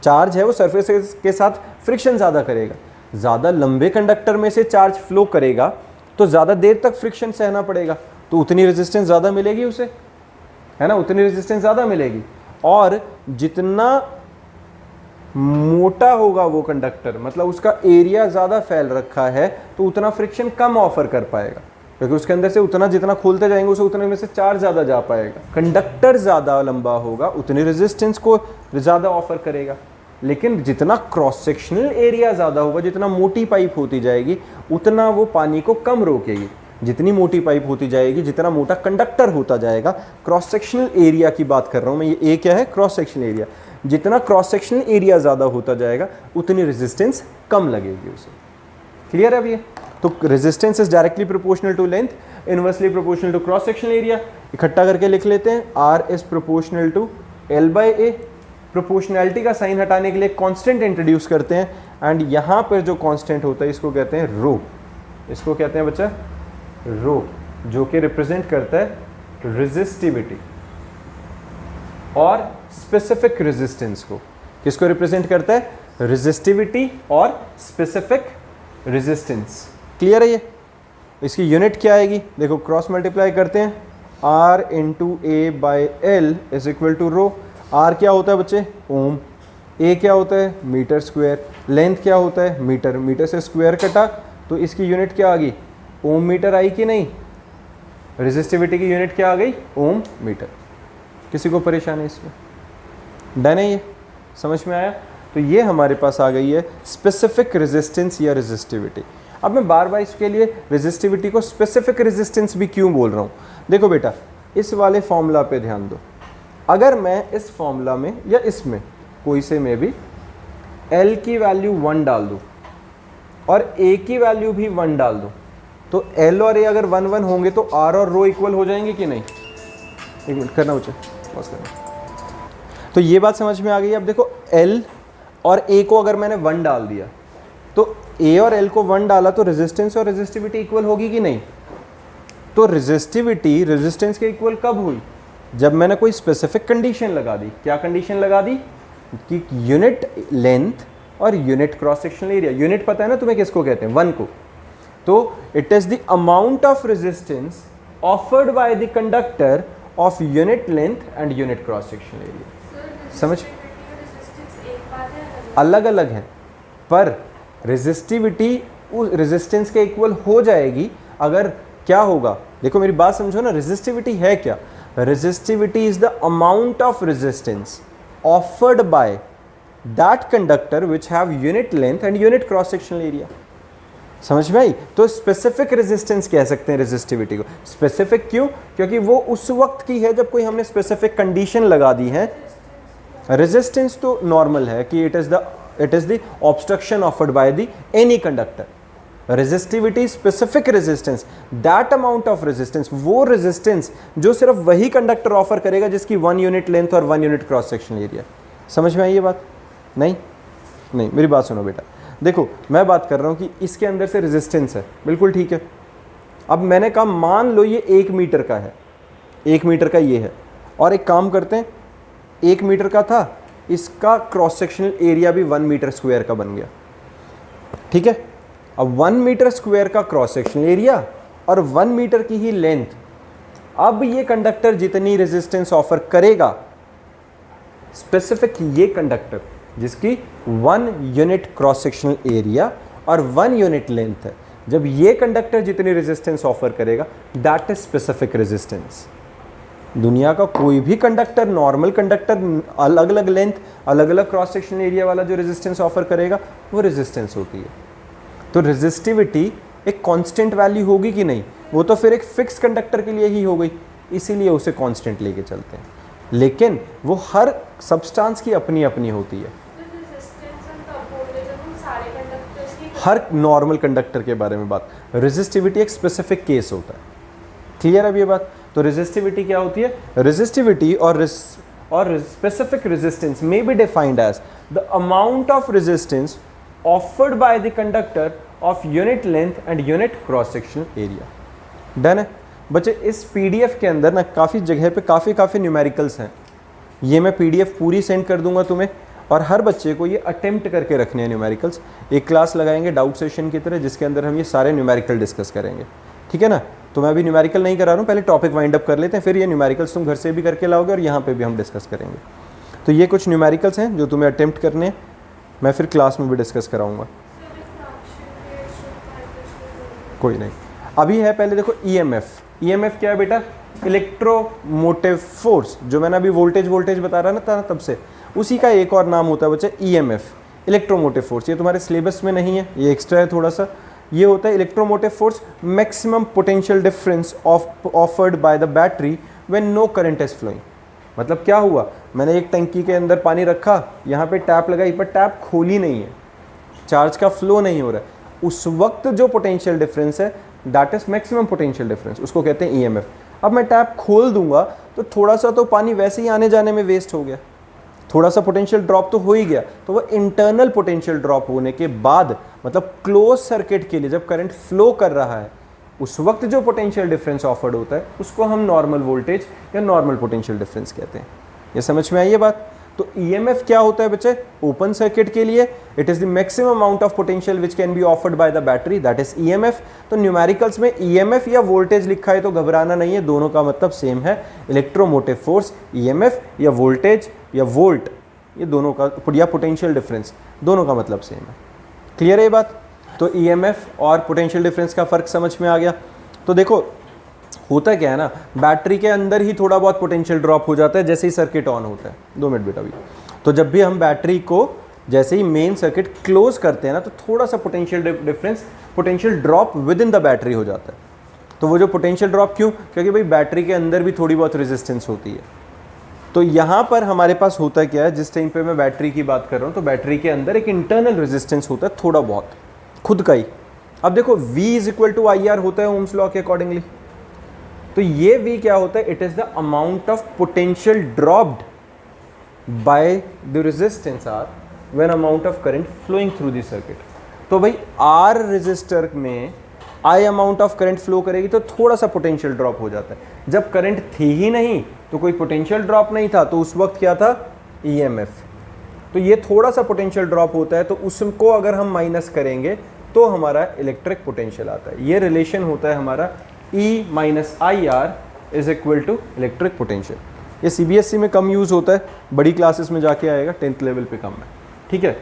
चार्ज है वो सरफेस के साथ फ्रिक्शन ज़्यादा करेगा, ज़्यादा लंबे कंडक्टर में से चार्ज फ्लो करेगा तो ज़्यादा देर तक फ्रिक्शन सहना पड़ेगा, तो उतनी रेजिस्टेंस ज़्यादा मिलेगी उसे, है ना, उतनी रेजिस्टेंस ज़्यादा मिलेगी। और जितना मोटा होगा वो कंडक्टर, मतलब उसका एरिया ज़्यादा फैल रखा है, तो उतना फ्रिक्शन कम ऑफर कर पाएगा, क्योंकि उसके अंदर से उतना जितना खोलते जाएंगे उसे उतने में से चार्ज ज़्यादा जा पाएगा। कंडक्टर ज़्यादा लंबा होगा उतनी रेजिस्टेंस को ज़्यादा ऑफर करेगा, लेकिन जितना क्रॉस सेक्शनल एरिया ज़्यादा होगा, जितना मोटी पाइप होती जाएगी उतना वो पानी को कम रोकेगी। जितनी मोटी पाइप होती जाएगी, जितना मोटा कंडक्टर होता जाएगा, क्रॉस सेक्शनल एरिया की बात कर रहा हूँ मैं, ये ए क्या है, क्रॉस सेक्शनल एरिया, जितना क्रॉस सेक्शनल एरिया ज़्यादा होता जाएगा उतनी रेजिस्टेंस कम लगेगी उसे। क्लियर है अब ये? तो resistance is directly proportional to length, inversely proportional to cross sectional area. इकट्ठा करके लिख लेते हैं, R is proportional to L by A. Proportionality का साइन हटाने के लिए कांस्टेंट इंट्रोड्यूस करते हैं, एंड यहाँ पर जो कांस्टेंट होता है इसको कहते हैं रो। इसको कहते हैं बच्चा रो, जो कि रिप्रेजेंट करता है रेजिस्टिविटी और स्पेसिफिक रेजिस्टेंस को। किसको रिप्रेजेंट करता है? रेजिस्टिविटी और स्पेसिफिक रेजिस्टेंस। क्लियर है ये? इसकी यूनिट क्या आएगी? देखो क्रॉस मल्टीप्लाई करते हैं, R into A by L is equal to rho. R क्या होता है बच्चे? ओम। ए क्या होता है? Metre square. लेंथ क्या होता है? मीटर। मीटर से स्क्वायर कटा तो इसकी यूनिट क्या आ गई? ओम मीटर आई कि नहीं? रेजिस्टिविटी की यूनिट क्या आ गई? ओम मीटर। किसी को परेशानी इसमें? डन है ये? समझ में आया? तो ये हमारे पास आ गई है स्पेसिफिक रेजिस्टेंस या रेजिस्टिविटी। अब मैं बार बार इसके लिए रेजिस्टिविटी को स्पेसिफिक रेजिस्टेंस भी क्यों बोल रहा हूँ? देखो बेटा, इस वाले फॉर्मूला पे ध्यान दो। अगर मैं इस फॉर्मूला में या इसमें कोई से में भी L की वैल्यू 1 डाल दूँ और A की वैल्यू भी 1 डाल दूँ, तो L और A अगर 1 1 होंगे तो R और रो इक्वल हो जाएंगे कि नहीं? एक मिनट करना उचित, पॉज करना। तो ये बात समझ में आ गई। अब देखो L और A को अगर मैंने 1 डाल दिया तो A और L को 1 डाला तो रेजिस्टेंस और रेजिस्टिविटी इक्वल होगी कि नहीं? तो रेजिस्टिविटी रेजिस्टेंस के इक्वल कब हुई? जब मैंने कोई स्पेसिफिक कंडीशन लगा दी। क्या कंडीशन लगा दी? कि यूनिट लेंथ और unit cross sectional area. Unit पता है ना तुम्हें किसको कहते हैं? 1 को। तो it is the amount of resistance offered by the conductor of unit length and unit cross sectional area. समझ? अलग अलग है, पर रेजिस्टिविटी उस रेजिस्टेंस के इक्वल हो जाएगी अगर क्या होगा? देखो मेरी बात समझो ना, रेजिस्टिविटी है क्या? Resistivity is the amount of resistance offered by that conductor which have unit length and unit cross sectional area. समझ में आई? तो स्पेसिफिक रेजिस्टेंस कह सकते हैं रेजिस्टिविटी को। स्पेसिफिक क्यों? क्योंकि वो उस वक्त की है जब कोई हमने स्पेसिफिक कंडीशन लगा दी है। रेजिस्टेंस तो नॉर्मल है कि it is the obstruction offered by the any conductor. Resistivity specific resistance, that amount of resistance, वो रेजिस्टेंस जो सिर्फ वही कंडक्टर ऑफर करेगा जिसकी 1 यूनिट लेंथ और 1 यूनिट क्रॉस सेक्शनल एरिया। समझ में आई ये बात? नहीं नहीं, मेरी बात सुनो बेटा। देखो मैं बात कर रहा हूँ कि इसके अंदर से रेजिस्टेंस है, बिल्कुल ठीक है। अब मैंने कहा मान लो ये 1 मीटर का है, 1 मीटर का ये है, और एक काम करते हैं, 1 मीटर का था, इसका क्रॉस सेक्शनल एरिया भी 1 मीटर स्क्वायर का बन गया। ठीक है, अब 1 मीटर स्क्वायर का क्रॉस सेक्शनल एरिया और 1 मीटर की ही लेंथ। अब ये कंडक्टर जितनी रेजिस्टेंस ऑफर करेगा, स्पेसिफिक ये कंडक्टर जिसकी 1 यूनिट क्रॉस सेक्शनल एरिया और 1 यूनिट लेंथ है, जब ये कंडक्टर जितनी रेजिस्टेंस ऑफर करेगा, दैट इज स्पेसिफिक रेजिस्टेंस। दुनिया का कोई भी कंडक्टर, नॉर्मल कंडक्टर, अलग अलग लेंथ, अलग अलग क्रॉस सेक्शनल एरिया वाला जो रेजिस्टेंस ऑफर करेगा वो रेजिस्टेंस होती है। तो रेजिस्टिविटी एक कांस्टेंट वैल्यू होगी कि नहीं? वो तो फिर एक फिक्स कंडक्टर के लिए ही हो गई, इसीलिए उसे कांस्टेंट लेके चलते हैं। लेकिन वो हर सब्सटेंस की अपनी अपनी होती है। हर नॉर्मल कंडक्टर के बारे में बात, रेजिस्टिविटी एक स्पेसिफिक केस होता है। क्लियर है अब ये बात? तो रेजिस्टिविटी क्या होती है? रेजिस्टिविटी और specific resistance may be defined as the amount of resistance offered by the conductor of unit length and unit cross sectional area. Done है बच्चे? इस पीडीएफ के अंदर ना काफ़ी जगह पे काफ़ी न्यूमेरिकल्स हैं। ये मैं पीडीएफ पूरी सेंड कर दूंगा तुम्हें, और हर बच्चे को ये अटेम्प्ट करके रखने हैं न्यूमेरिकल्स। एक क्लास लगाएंगे डाउट सेशन की तरह, जिसके अंदर हम ये सारे न्यूमेरिकल डिस्कस करेंगे, ठीक है ना। तो मैं अभी न्यूमेरिकल नहीं करा रहा हूँ, पहले टॉपिक वाइंड अप कर लेते हैं, फिर ये न्यूमेरिकल्स तुम घर से भी करके लाओगे और यहाँ पे भी हम डिस्कस करेंगे। तो ये कुछ न्यूमेरिकल्स हैं जो तुम्हें अटेम्प्ट करने हैं, मैं फिर क्लास में भी डिस्कस कराऊंगा। कोई नहीं, अभी है पहले देखो ईएमएफ। ईएमएफ क्या है बेटा? Electromotive force. जो मैंने अभी वोल्टेज बता रहा था तब से, उसी का एक और नाम होता है बच्चे ईएमएफ, इलेक्ट्रोमोटिव फोर्स। ये तुम्हारे सिलेबस में नहीं है, ये एक्स्ट्रा है थोड़ा सा। ये होता है electromotive force, maximum potential difference offered by the battery when no current is flowing. मतलब क्या हुआ, मैंने एक टंकी के अंदर पानी रखा, यहाँ पे टैप लगाई, पर टैप खोली नहीं है, चार्ज का फ्लो नहीं हो रहा है, उस वक्त जो पोटेंशियल डिफरेंस है that is maximum potential difference, उसको कहते हैं ईएमएफ। अब मैं टैप खोल दूंगा तो थोड़ा सा तो पानी वैसे ही आने जाने में वेस्ट हो गया, थोड़ा सा पोटेंशियल ड्रॉप तो हो ही गया। तो वो इंटरनल पोटेंशियल ड्रॉप होने के बाद, मतलब क्लोज सर्किट के लिए जब करंट फ्लो कर रहा है, उस वक्त जो पोटेंशियल डिफरेंस ऑफर्ड होता है उसको हम नॉर्मल वोल्टेज या नॉर्मल पोटेंशियल डिफरेंस कहते हैं। ये समझ में आई ये बात? तो ईएमएफ क्या होता है बच्चे? ओपन सर्किट के लिए it is the maximum amount of potential which can be offered by the battery, that is EMF. तो न्यूमेरिकल्स में ईएमएफ या वोल्टेज लिखा है तो घबराना नहीं है, दोनों का मतलब सेम है। इलेक्ट्रोमोटिव फोर्स, ईएमएफ या वोल्टेज या वोल्ट, ये दोनों का, या पोटेंशियल डिफरेंस, दोनों का मतलब सेम है। क्लियर है ये बात? तो ईएमएफ और पोटेंशियल डिफरेंस का फर्क समझ में आ गया। तो देखो होता क्या है ना, बैटरी के अंदर ही थोड़ा बहुत पोटेंशियल ड्रॉप हो जाता है जैसे ही सर्किट ऑन होता है। 2 मिनट बेटा अभी। तो जब भी हम बैटरी को जैसे ही मेन सर्किट क्लोज करते हैं ना, तो थोड़ा सा potential difference, potential drop with in the battery हो जाता है। तो वो जो पोटेंशियल ड्रॉप क्यों? क्योंकि भाई बैटरी के अंदर भी थोड़ी बहुत रेजिस्टेंस होती है। तो यहाँ पर हमारे पास होता क्या है, जिस टाइम पे मैं बैटरी की बात कर रहा हूँ, तो बैटरी के अंदर एक इंटरनल रेजिस्टेंस होता है थोड़ा बहुत, खुद का ही। अब देखो V is equal to I R होता है ओम्स लॉ के अकॉर्डिंगली। तो ये V क्या होता है? It is the amount of potential dropped by the resistance R when amount of current flowing through the circuit. तो भाई R रेजिस्टर में I amount of current flow करेगी तो थोड़ा सा पोटेंशियल ड्रॉप हो जाता है। जब करंट थी ही नहीं तो कोई पोटेंशियल ड्रॉप नहीं था, तो उस वक्त क्या था? EMF। तो ये थोड़ा सा पोटेंशियल ड्रॉप होता है, तो उसको अगर हम माइनस करेंगे तो हमारा इलेक्ट्रिक पोटेंशियल आता है। ये रिलेशन होता है हमारा E minus I R is equal to electric potential. ये CBSE में कम यूज़ होता है, बड़ी क्लासेस में जाके आएगा, 10th लेवल पे कम है, ठीक है।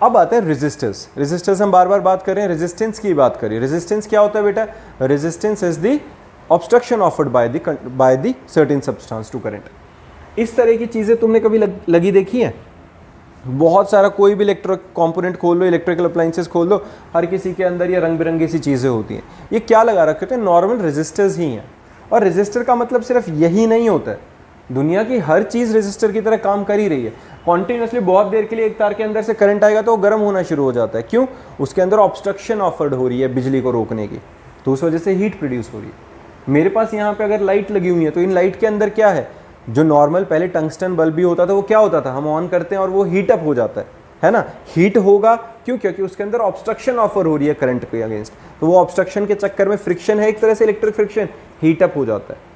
अब आता है रेजिस्टेंस। रेजिस्टेंस हम बार बार बात कर रहे हैं, रेजिस्टेंस की बात करिए। रेजिस्टेंस क्या होता है बेटा? Resistance is the obstruction offered by the certain substance to current. इस तरह की चीज़ें तुमने कभी लगी देखी हैं? बहुत सारा, कोई भी इलेक्ट्रिक कंपोनेंट खोल लो, इलेक्ट्रिकल अप्लायंसेस खोल लो, हर किसी के अंदर ये रंग बिरंगी सी चीज़ें होती हैं। ये क्या लगा रखे होते हैं? नॉर्मल रेजिस्टर्स ही हैं। और रेजिस्टर का मतलब सिर्फ यही नहीं होता है, दुनिया की हर चीज़ रेजिस्टर की तरह काम कर ही रही है। कॉन्टिन्यूसली बहुत देर के लिए एक तार के अंदर से करंट आएगा तो वो गर्म होना शुरू हो जाता है। क्यों? उसके अंदर ऑब्स्ट्रक्शन ऑफर्ड हो रही है बिजली को रोकने की, तो उस वजह से हीट प्रोड्यूस हो रही है। मेरे पास यहाँ पे अगर लाइट लगी हुई है तो इन लाइट के अंदर क्या है? जो नॉर्मल पहले टंगस्टन बल्ब भी होता था, वो क्या होता था? हम ऑन करते हैं और वो हीट अप हो जाता है ना। हीट होगा क्यों? क्योंकि उसके अंदर ऑब्स्ट्रक्शन ऑफर हो रही है करंट के अगेंस्ट, तो वो ऑब्स्ट्रक्शन के चक्कर में फ्रिक्शन है, एक तरह से इलेक्ट्रिक फ्रिक्शन, हीट अप हो जाता है।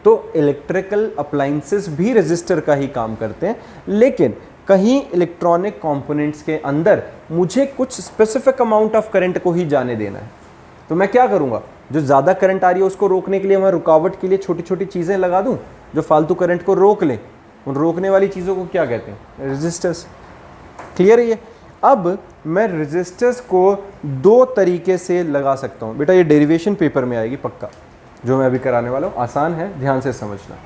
तो इलेक्ट्रिकल अप्लायंसेस भी रेजिस्टर का ही काम करते हैं, लेकिन कहीं इलेक्ट्रॉनिक कंपोनेंट्स के अंदर मुझे कुछ स्पेसिफिक अमाउंट ऑफ करंट को ही जाने देना है। तो मैं क्या करूँगा? जो ज़्यादा करंट आ रही है उसको रोकने के लिए मैं रुकावट के लिए छोटी छोटी चीज़ें लगा दूँ जो फालतू करंट को रोक लें। उन रोकने वाली चीज़ों को क्या कहते हैं? रेजिस्टर्स। क्लियर है ये? अब मैं रेजिस्टर्स को 2 तरीके से लगा सकता हूँ। बेटा ये डेरिवेशन पेपर में आएगी पक्का, जो मैं अभी कराने वाला हूँ, आसान है, ध्यान से समझना।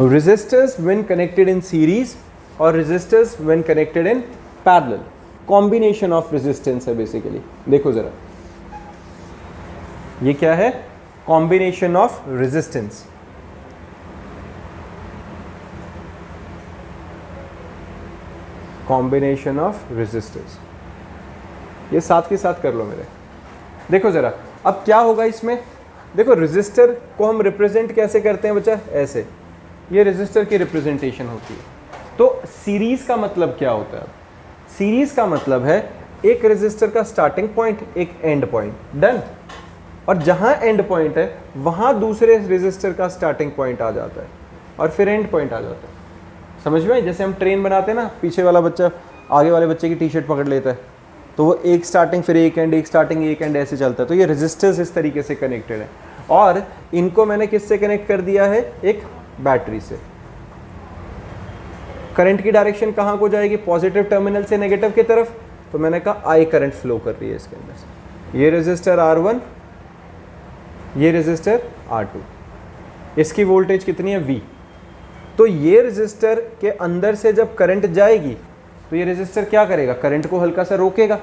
Resistors when connected in series और resistors when connected in parallel, combination of resistance है बेसिकली। देखो जरा, ये क्या है? Combination of resistance. Combination of resistors, ये साथ के साथ कर लो मेरे। देखो जरा, अब क्या होगा इसमें? देखो रेजिस्टर को हम रिप्रेजेंट कैसे करते हैं बच्चा? ऐसे, ये रेजिस्टर की रिप्रेजेंटेशन होती है। तो सीरीज का मतलब क्या होता है? सीरीज का मतलब है एक रेजिस्टर का स्टार्टिंग पॉइंट, एक एंड पॉइंट, डन। और जहां एंड पॉइंट है वहां दूसरे रेजिस्टर का स्टार्टिंग पॉइंट आ जाता है और फिर एंड पॉइंट आ जाता है। समझ में आई? जैसे हम ट्रेन बनाते हैं ना, पीछे वाला बच्चा आगे वाले बच्चे की टी शर्ट पकड़ लेता है, तो वो एक स्टार्टिंग फिर एक एंड, एक स्टार्टिंग एक एंड, ऐसे चलता है। तो ये रेजिस्टर्स इस तरीके से कनेक्टेड है, और इनको मैंने किससे कनेक्ट कर दिया है? एक बैटरी से। करंट की डायरेक्शन कहाँ को जाएगी? पॉजिटिव टर्मिनल से नेगेटिव की तरफ। तो मैंने कहा आई करंट फ्लो कर रही है इसके अंदर से। ये रेजिस्टर R1, ये रेजिस्टर R2, इसकी वोल्टेज कितनी है? V। तो ये रेजिस्टर के अंदर से जब करंट जाएगी तो ये रेजिस्टर क्या करेगा? करंट को हल्का सा रोकेगा,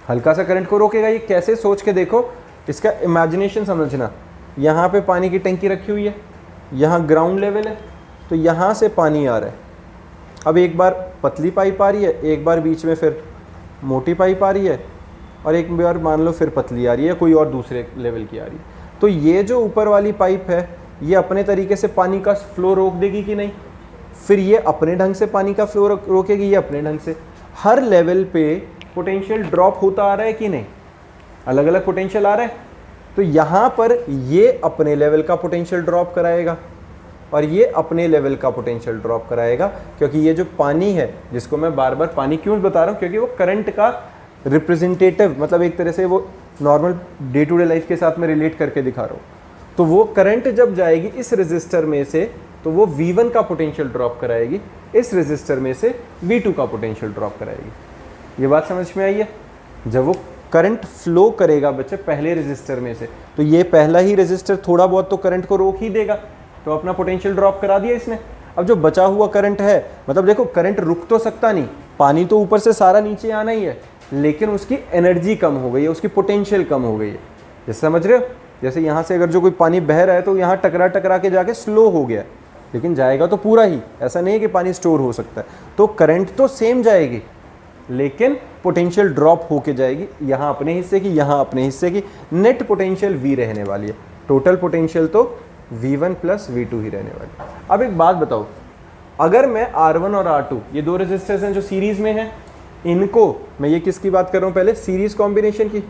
हल्का सा करंट को रोकेगा। ये कैसे? सोच के देखो, इसका इमेजिनेशन समझना। यहाँ पे पानी की टंकी रखी हुई है, यहाँ ग्राउंड लेवल है, तो यहाँ से पानी आ रहा है। अब एक बार पतली पाइप आ रही है, एक बार बीच में फिर मोटी पाइप आ रही है, और एक बार मान लो फिर पतली आ रही है, कोई और दूसरे लेवल की आ रही है। तो ये जो ऊपर वाली पाइप है, ये अपने तरीके से पानी का फ्लो रोक देगी कि नहीं? फिर ये अपने ढंग से पानी का फ्लो रोकेगी, ये अपने ढंग से। हर लेवल पे पोटेंशियल ड्रॉप होता आ रहा है कि नहीं? अलग अलग पोटेंशियल आ रहा है। तो यहाँ पर ये अपने लेवल का पोटेंशियल ड्रॉप कराएगा, और ये अपने लेवल का पोटेंशियल ड्रॉप कराएगा, क्योंकि ये जो पानी है, जिसको मैं बार बार पानी क्यों बता रहा हूँ? क्योंकि वो करंट का रिप्रेजेंटेटिव, मतलब एक तरह से वो normal day to day life के साथ में रिलेट करके दिखा रहा हूँ। तो वो करंट जब जाएगी इस रेजिस्टर में से, तो वो V1 का पोटेंशियल ड्रॉप कराएगी, इस रेजिस्टर में से V2 का पोटेंशियल ड्रॉप कराएगी। ये बात समझ में आई है? जब वो करंट फ्लो करेगा बच्चे पहले रेजिस्टर में से, तो ये पहला ही रेजिस्टर थोड़ा बहुत तो करंट को रोक ही देगा, तो अपना पोटेंशियल ड्रॉप करा दिया इसने। अब जो बचा हुआ करंट है, मतलब देखो करंट रुक तो सकता नहीं, पानी तो ऊपर से सारा नीचे आना ही है, लेकिन उसकी एनर्जी कम हो गई है, उसकी पोटेंशियल कम हो गई है। जैसे समझ रहे हो? जैसे यहाँ से अगर जो कोई पानी बह रहा है तो यहाँ टकरा टकरा के जाके स्लो हो गया, लेकिन जाएगा तो पूरा ही, ऐसा नहीं है कि पानी स्टोर हो सकता है। तो करंट तो सेम जाएगी, लेकिन पोटेंशियल ड्रॉप होके जाएगी, यहाँ अपने हिस्से की, यहाँ अपने हिस्से की। नेट पोटेंशियल V रहने वाली है, टोटल पोटेंशियल तो V1 प्लस V2 ही रहने वाली है। अब एक बात बताओ, अगर मैं R1 और R2, ये दो रेजिस्टर्स हैं जो सीरीज में हैं, इनको मैं, ये किसकी बात कर रहा हूँ पहले? सीरीज कॉम्बिनेशन की।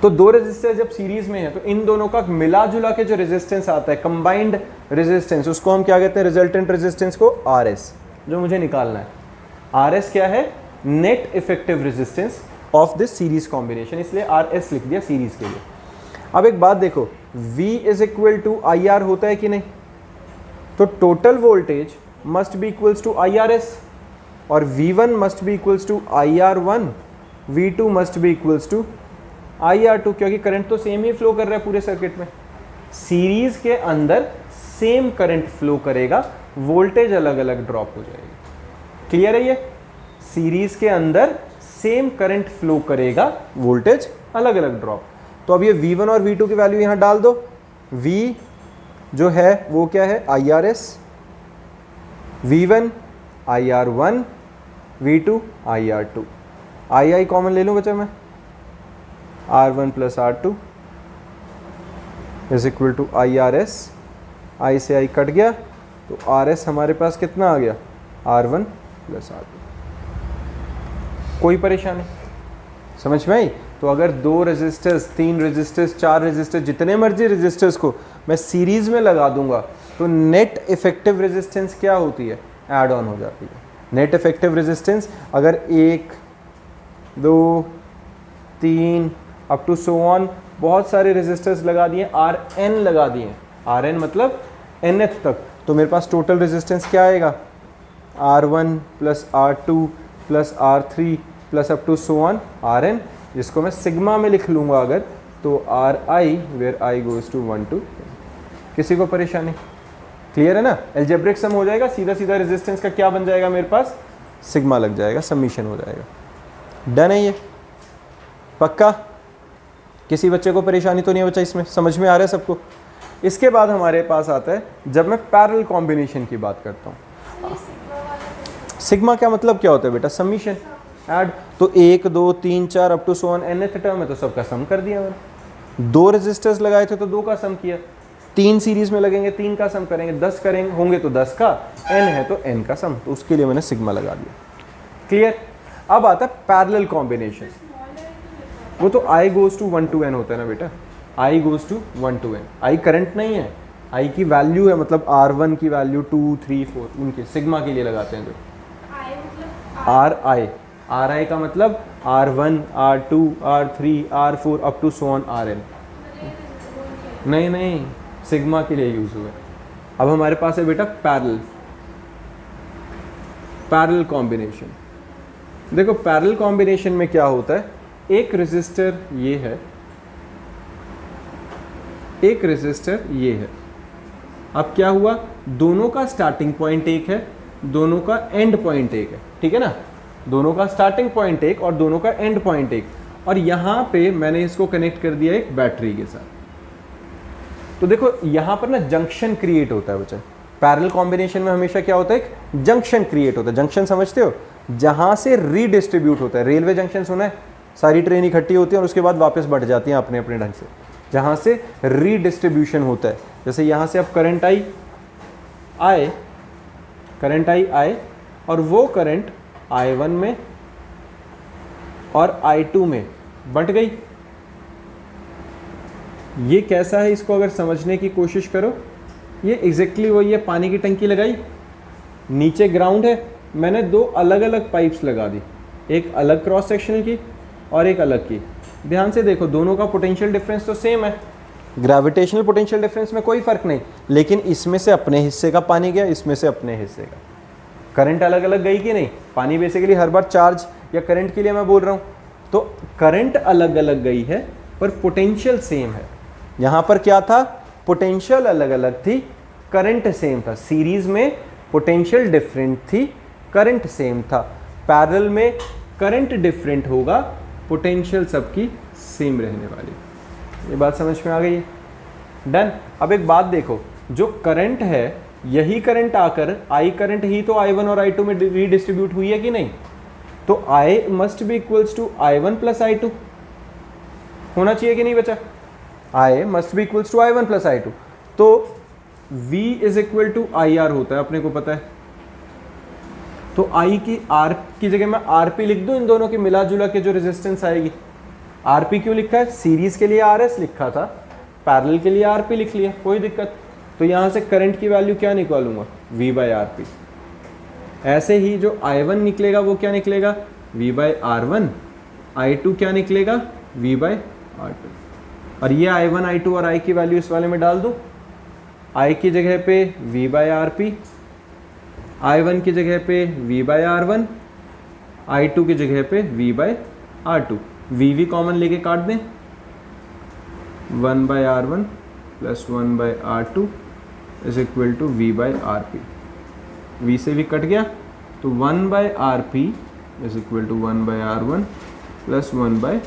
तो दो रेजिस्टर जब सीरीज में है, तो इन दोनों का मिला जुला के जो रेजिस्टेंस आता है, कंबाइंड रेजिस्टेंस, उसको हम क्या कहते हैं? रिजल्टेंट रेजिस्टेंस को RS, जो मुझे निकालना है। RS क्या है? Net effective resistance of this series combination, इसलिए RS लिख दिया सीरीज के लिए। अब एक बात देखो, V is equal to IR होता है कि नहीं? तो total voltage must be equals to IRS, और V1 must be equals to IR1, V2 must be equals to IR2, क्योंकि करंट तो सेम ही फ्लो कर रहा है पूरे सर्किट में। सीरीज के अंदर सेम करंट फ्लो करेगा, वोल्टेज अलग अलग ड्रॉप हो जाएगी। क्लियर है ये? सीरीज के अंदर सेम करंट फ्लो करेगा, वोल्टेज अलग अलग ड्रॉप। तो अब ये V1 और V2 की वैल्यू यहाँ डाल दो। V जो है वो क्या है? IRS, V1 IR1, V2 IR2। I common ले लूँ बच्चा मैं, R1 plus R2 is equal to IRS। I से I कट गया, तो RS हमारे पास कितना आ गया? R1 plus R2। कोई परेशानी? समझ में आई? तो अगर दो रेजिस्टर्स, तीन रेजिस्टर्स, चार रेजिस्टर्स, जितने मर्जी रेजिस्टर्स को मैं सीरीज में लगा दूंगा, तो नेट इफेक्टिव रेजिस्टेंस क्या होती है? ऐड ऑन हो जाती है। नेट इफेक्टिव रेजिस्टेंस अगर 1, 2, 3 अप टू सो ऑन, बहुत सारे रेजिस्टर्स लगा दिए, Rn लगा दिए, Rn मतलब nth तक, तो मेरे पास टोटल रेजिस्टेंस क्या आएगा? R1 plus R2 plus R3 plus up to so on Rn, जिसको मैं सिग्मा में लिख लूँगा अगर, तो Ri where I goes to 1 to। किसी को परेशानी? क्लियर है ना? एल्जेब्रिक सम हो जाएगा, सीधा सीधा रेजिस्टेंस का क्या बन जाएगा मेरे पास? सिग्मा लग जाएगा, समीशन हो जाएगा। डन है ये? पक्का? किसी बच्चे को परेशानी तो नहीं है बच्चा इसमें? समझ में आ रहा है सबको? इसके बाद हमारे पास आता है जब मैं पैरेलल कॉम्बिनेशन की बात करता हूँ। सिग्मा क्या मतलब क्या होता है बेटा? Summation, add. तो 1, 2, 3, 4 up to so on nth term है, तो सबका सम कर दिया मैंने। दो रेजिस्टर्स लगाए थे तो 2 का सम किया, 3 सीरीज में लगेंगे 3 का सम करेंगे, 10 करेंगे होंगे तो 10 का, n है तो n का सम, तो उसके लिए मैंने सिग्मा लगा दिया। क्लियर? अब आता है पैरेलल कॉम्बिनेशन। वो तो I goes to 1 to n होता है ना बेटा, I goes to 1 to n। I current नहीं है, आई की वैल्यू है, मतलब R1 की वैल्यू 2 3 4 उनके सिग्मा के लिए लगाते हैं जो आई मतलब आर आई का मतलब R1 R2 R3 R4 up to so on Rn। नहीं नहीं, सिग्मा के लिए यूज हुआ है। अब हमारे पास है बेटा पैरेलल कॉम्बिनेशन। देखो पैरेलल कॉम्बिनेशन में क्या होता है, एक रेजिस्टर ये है, एक रेजिस्टर ये है। अब क्या हुआ, दोनों का स्टार्टिंग पॉइंट एक है, दोनों का एंड पॉइंट एक है, ठीक है ना, दोनों का स्टार्टिंग पॉइंट एक और दोनों का एंड पॉइंट एक, और यहां पे मैंने इसको कनेक्ट कर दिया एक बैटरी के साथ। तो देखो यहां पर ना जंक्शन क्रिएट होता है बच्चा। पैरेलल कॉम्बिनेशन में हमेशा क्या होता है, एक जंक्शन क्रिएट होता है। जंक्शन समझते हो, जहां से रीडिस्ट्रीब्यूट होता है। रेलवे जंक्शन सुना है, सारी ट्रेन इकट्ठी होती है और उसके बाद वापस बढ़ जाती हैं अपने अपने ढंग से, जहां से रीडिस्ट्रीब्यूशन होता है। जैसे यहां से अब करंट आई आए और वो करंट I1 में और I2 में बंट गई। ये कैसा है, इसको अगर समझने की कोशिश करो, ये एग्जैक्टली वही है। पानी की टंकी लगाई, नीचे ग्राउंड है, मैंने दो अलग अलग पाइप्स लगा दी, एक अलग क्रॉस सेक्शनल की और एक अलग की। ध्यान से देखो, दोनों का पोटेंशियल डिफरेंस तो सेम है, ग्रेविटेशनल पोटेंशियल डिफरेंस में कोई फर्क नहीं, लेकिन इसमें से अपने हिस्से का पानी गया, इसमें से अपने हिस्से का। करंट अलग अलग गई कि नहीं, पानी बेसिकली हर बार चार्ज या करंट के लिए मैं बोल रहा हूँ, तो करंट अलग अलग गई है पर पोटेंशियल सेम है। यहाँ पर क्या था, पोटेंशियल अलग अलग थी, करंट सेम था। सीरीज में पोटेंशियल डिफरेंट थी, करंट सेम था। पैरेलल में करंट डिफरेंट होगा, पोटेंशियल सबकी सेम रहने वाली। ये बात समझ में आ गई है, डन। अब एक बात देखो, जो करंट है यही करंट आकर आई करंट ही तो I1 और I2 में रीडिस्ट्रीब्यूट हुई है कि नहीं, तो I must be equals to I1 plus I2 होना चाहिए कि नहीं बच्चा। I must be equals to I1 plus I2, तो V is equal to IR होता है, अपने को पता है। तो I की R की जगह मैं RP लिख दूं, इन दोनों की मिला जुला के जो रेजिस्टेंस आएगी। RP क्यों लिखा है, सीरीज के लिए RS लिखा था, पैरेलल के लिए RP लिख लिया, कोई दिक्कत। तो यहां से करंट की वैल्यू क्या निकालूंगा, V बाई RP। ऐसे ही जो I1 निकलेगा वो क्या निकलेगा, V बाई R1, I2 क्या निकलेगा, V बाई R2। और ये I1 I2 और I की वैल्यू इस वाले में डाल दूं, I की जगह पे V बाई RP, I1 की जगह पे V बाई R1, I2 की जगह पे V by R2। V common लेके काट दें, 1 by R1 plus 1 by R2 is equal to V by RP। V से भी कट गया, तो 1 by RP is equal to 1 by R1 plus 1 by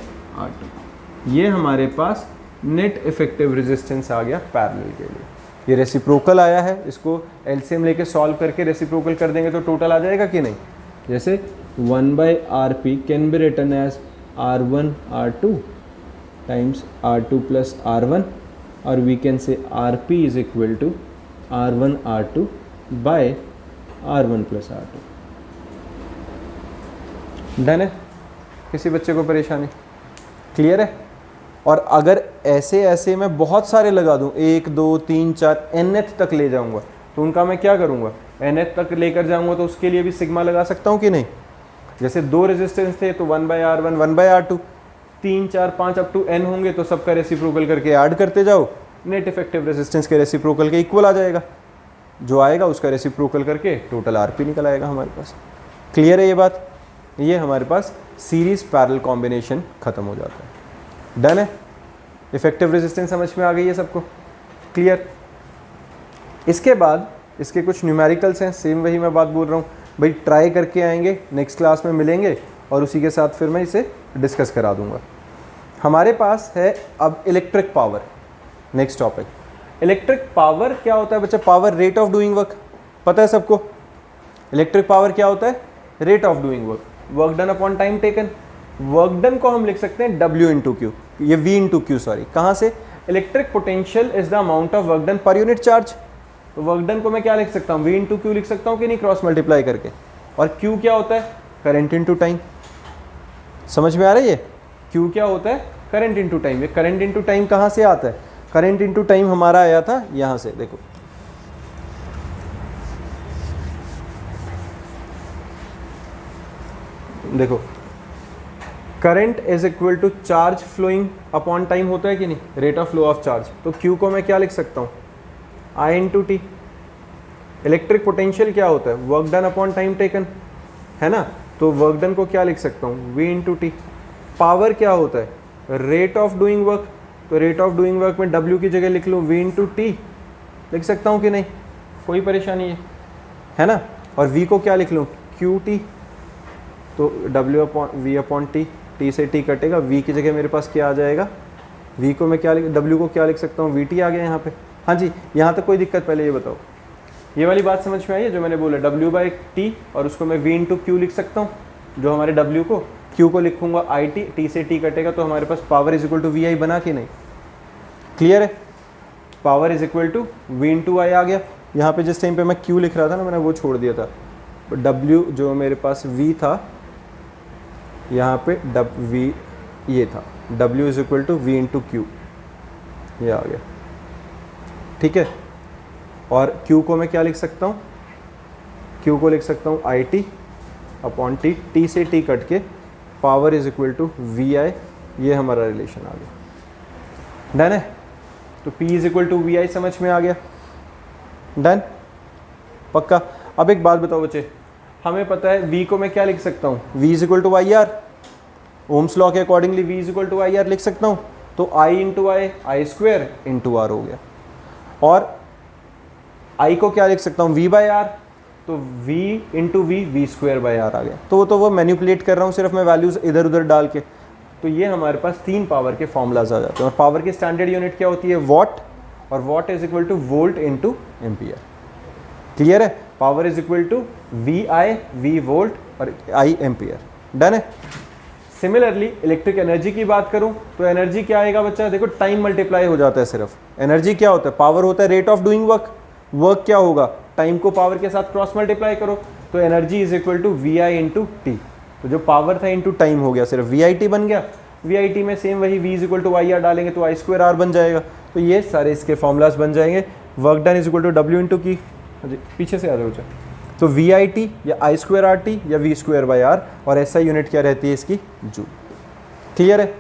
R2। ये हमारे पास नेट इफेक्टिव रेजिस्टेंस आ गया पैरेलल के लिए। ये रेसिप्रोकल आया है, इसको एलसीएम लेके सॉल्व करके रेसिप्रोकल कर देंगे तो टोटल आ जाएगा कि नहीं। जैसे 1 by RP can be written as R1 R2 times R2 plus R1, और we can say RP is equal to R1 R2 by R1 plus R2। Done है, किसी बच्चे को परेशानी, क्लियर है। और अगर ऐसे ऐसे मैं बहुत सारे लगा दूं, 1 2 3 4 nth तक ले जाऊंगा, तो उनका मैं क्या करूंगा, nth तक लेकर जाऊंगा तो उसके लिए भी सिग्मा लगा सकता हूं कि नहीं। जैसे 2 रेजिस्टेंस थे तो 1 by R1 1 by R2, 3 4 5 up to n होंगे तो सबका रेसिप्रोकल करके ऐड करते जाओ, नेट इफेक्टिव रेजिस्टेंस के रेसिप्रोकल के इक्वल आ जाएगा। जो आएगा उसका रेसिप्रोकल करके टोटल RP निकल आएगा हमारे पास। क्लियर है ये बात। ये हमारे पास सीरीज पैरेलल कॉम्बिनेशन खत्म हो जाता है। डन है, इफेक्टिव रेजिस्टेंस समझ में आ गई है सबको, क्लियर। इसके बाद इसके कुछ न्यूमेरिकल्स हैं, सेम वही मैं बात बोल रहा हूँ भाई, ट्राई करके आएंगे, नेक्स्ट क्लास में मिलेंगे और उसी के साथ फिर मैं इसे डिस्कस करा दूंगा। हमारे पास है अब electric power, next topic. Electric power क्या होता है बच्चा, power rate of doing work, पता है सबको। इलेक्ट्रिक पावर क्या होता है, rate of doing work, work done upon time taken. Work done को हम लिख सकते हैं W इंटू क्यू, ये V इंटू क्यू, सॉरी, कहाँ से, electric potential is the amount of work done per unit charge. तो वर्क डन को मैं क्या लिख सकता हूँ, V इंटू क्यू लिख सकता हूँ कि नहीं, क्रॉस मल्टीप्लाई करके। और Q क्या होता है, करंट इंटू टाइम। समझ में आ रही है, Q क्या होता है, करंट इंटू टाइम। ये करंट इंटू टाइम कहाँ से आता है, करंट इनटू टाइम हमारा आया था यहाँ से, देखो देखो current is equal to charge flowing upon time होता है कि नहीं, rate of flow of charge. तो Q को मैं क्या लिख सकता हूँ, I into T. Electric potential क्या होता है, work done upon time taken, है ना, तो वर्क डन को क्या लिख सकता हूँ, V इंटू टी। पावर क्या होता है, रेट ऑफ डूइंग वर्क, तो रेट ऑफ डूइंग वर्क में W की जगह लिख लूँ V इंटू टी, लिख सकता हूँ कि नहीं, कोई परेशानी है ना। और V को क्या लिख लूँ, क्यू टी, तो W upon V upon T, T से टी कटेगा, V की जगह मेरे पास क्या आ जाएगा, V को मैं क्या लिख, W को क्या लिख सकता हूँ, VT आ गया यहाँ पे। हाँ जी, यहाँ तक कोई दिक्कत, पहले ये बताओ, ये वाली बात समझ में आई है जो मैंने बोला, W बाई टी और उसको मैं V इंटू क्यू लिख सकता हूँ, जो हमारे W को, Q को लिखूंगा आई टी, टी से टी कटेगा, तो हमारे पास power is equal to V I बना कि नहीं, क्लियर है। Power is equal to V into I आ गया। यहाँ पे जिस टाइम पे मैं Q लिख रहा था ना, मैंने वो छोड़ दिया था, W जो मेरे पास V था, यहाँ पे V ये था, W is equal to V into Q, ये आ गया, ठीक है। और Q को मैं क्या लिख सकता हूँ, Q को लिख सकता हूँ I T upon T, T से टी कट के power is equal to V I, ये हमारा रिलेशन आ गया, डन है। तो P is equal to V I समझ में आ गया, डन, पक्का। अब एक बात बताओ बच्चे, हमें पता है V को मैं क्या लिख सकता हूँ, V is equal to I R, ohm's law के accordingly V is equal to I R लिख सकता हूँ, तो I into I square into R हो गया। और I को क्या लिख सकता हूँ, V बाई आर, तो V into V square by R आ गया। तो वो मैनिपुलेट कर रहा हूँ सिर्फ मैं वैल्यूज इधर उधर डाल के। तो ये हमारे पास 3 पावर के फॉर्मूलाज आ जाते हैं। और पावर की स्टैंडर्ड यूनिट क्या होती है, वॉट, और watt is equal to volt into ampere, clear है। Power is equal to V I, V volt और आई एम्पियर, डन है। सिमिलरली इलेक्ट्रिक एनर्जी की बात करूं तो एनर्जी क्या आएगा बच्चा, देखो टाइम मल्टीप्लाई हो जाता है सिर्फ। एनर्जी क्या होता है, पावर होता है rate of doing work, work क्या होगा, टाइम को पावर के साथ क्रॉस मल्टीप्लाई करो, तो energy is equal to V I into T. तो जो पावर था इंटू टाइम हो गया, सिर्फ वी आई टी बन गया। वी आई टी में सेम वही V is equal to I R डालेंगे तो आई स्क्वायर आर बन जाएगा। तो ये सारे इसके फॉर्मूलाज बन जाएंगे। Work done is equal to W into Q, पीछे से आ जाओ बच्चा, तो वी आई टी या आई स्क्वायर आर टी या वी स्क्वायर बाई आर, और ऐसा यूनिट क्या रहती है इसकी, जूल, क्लियर है।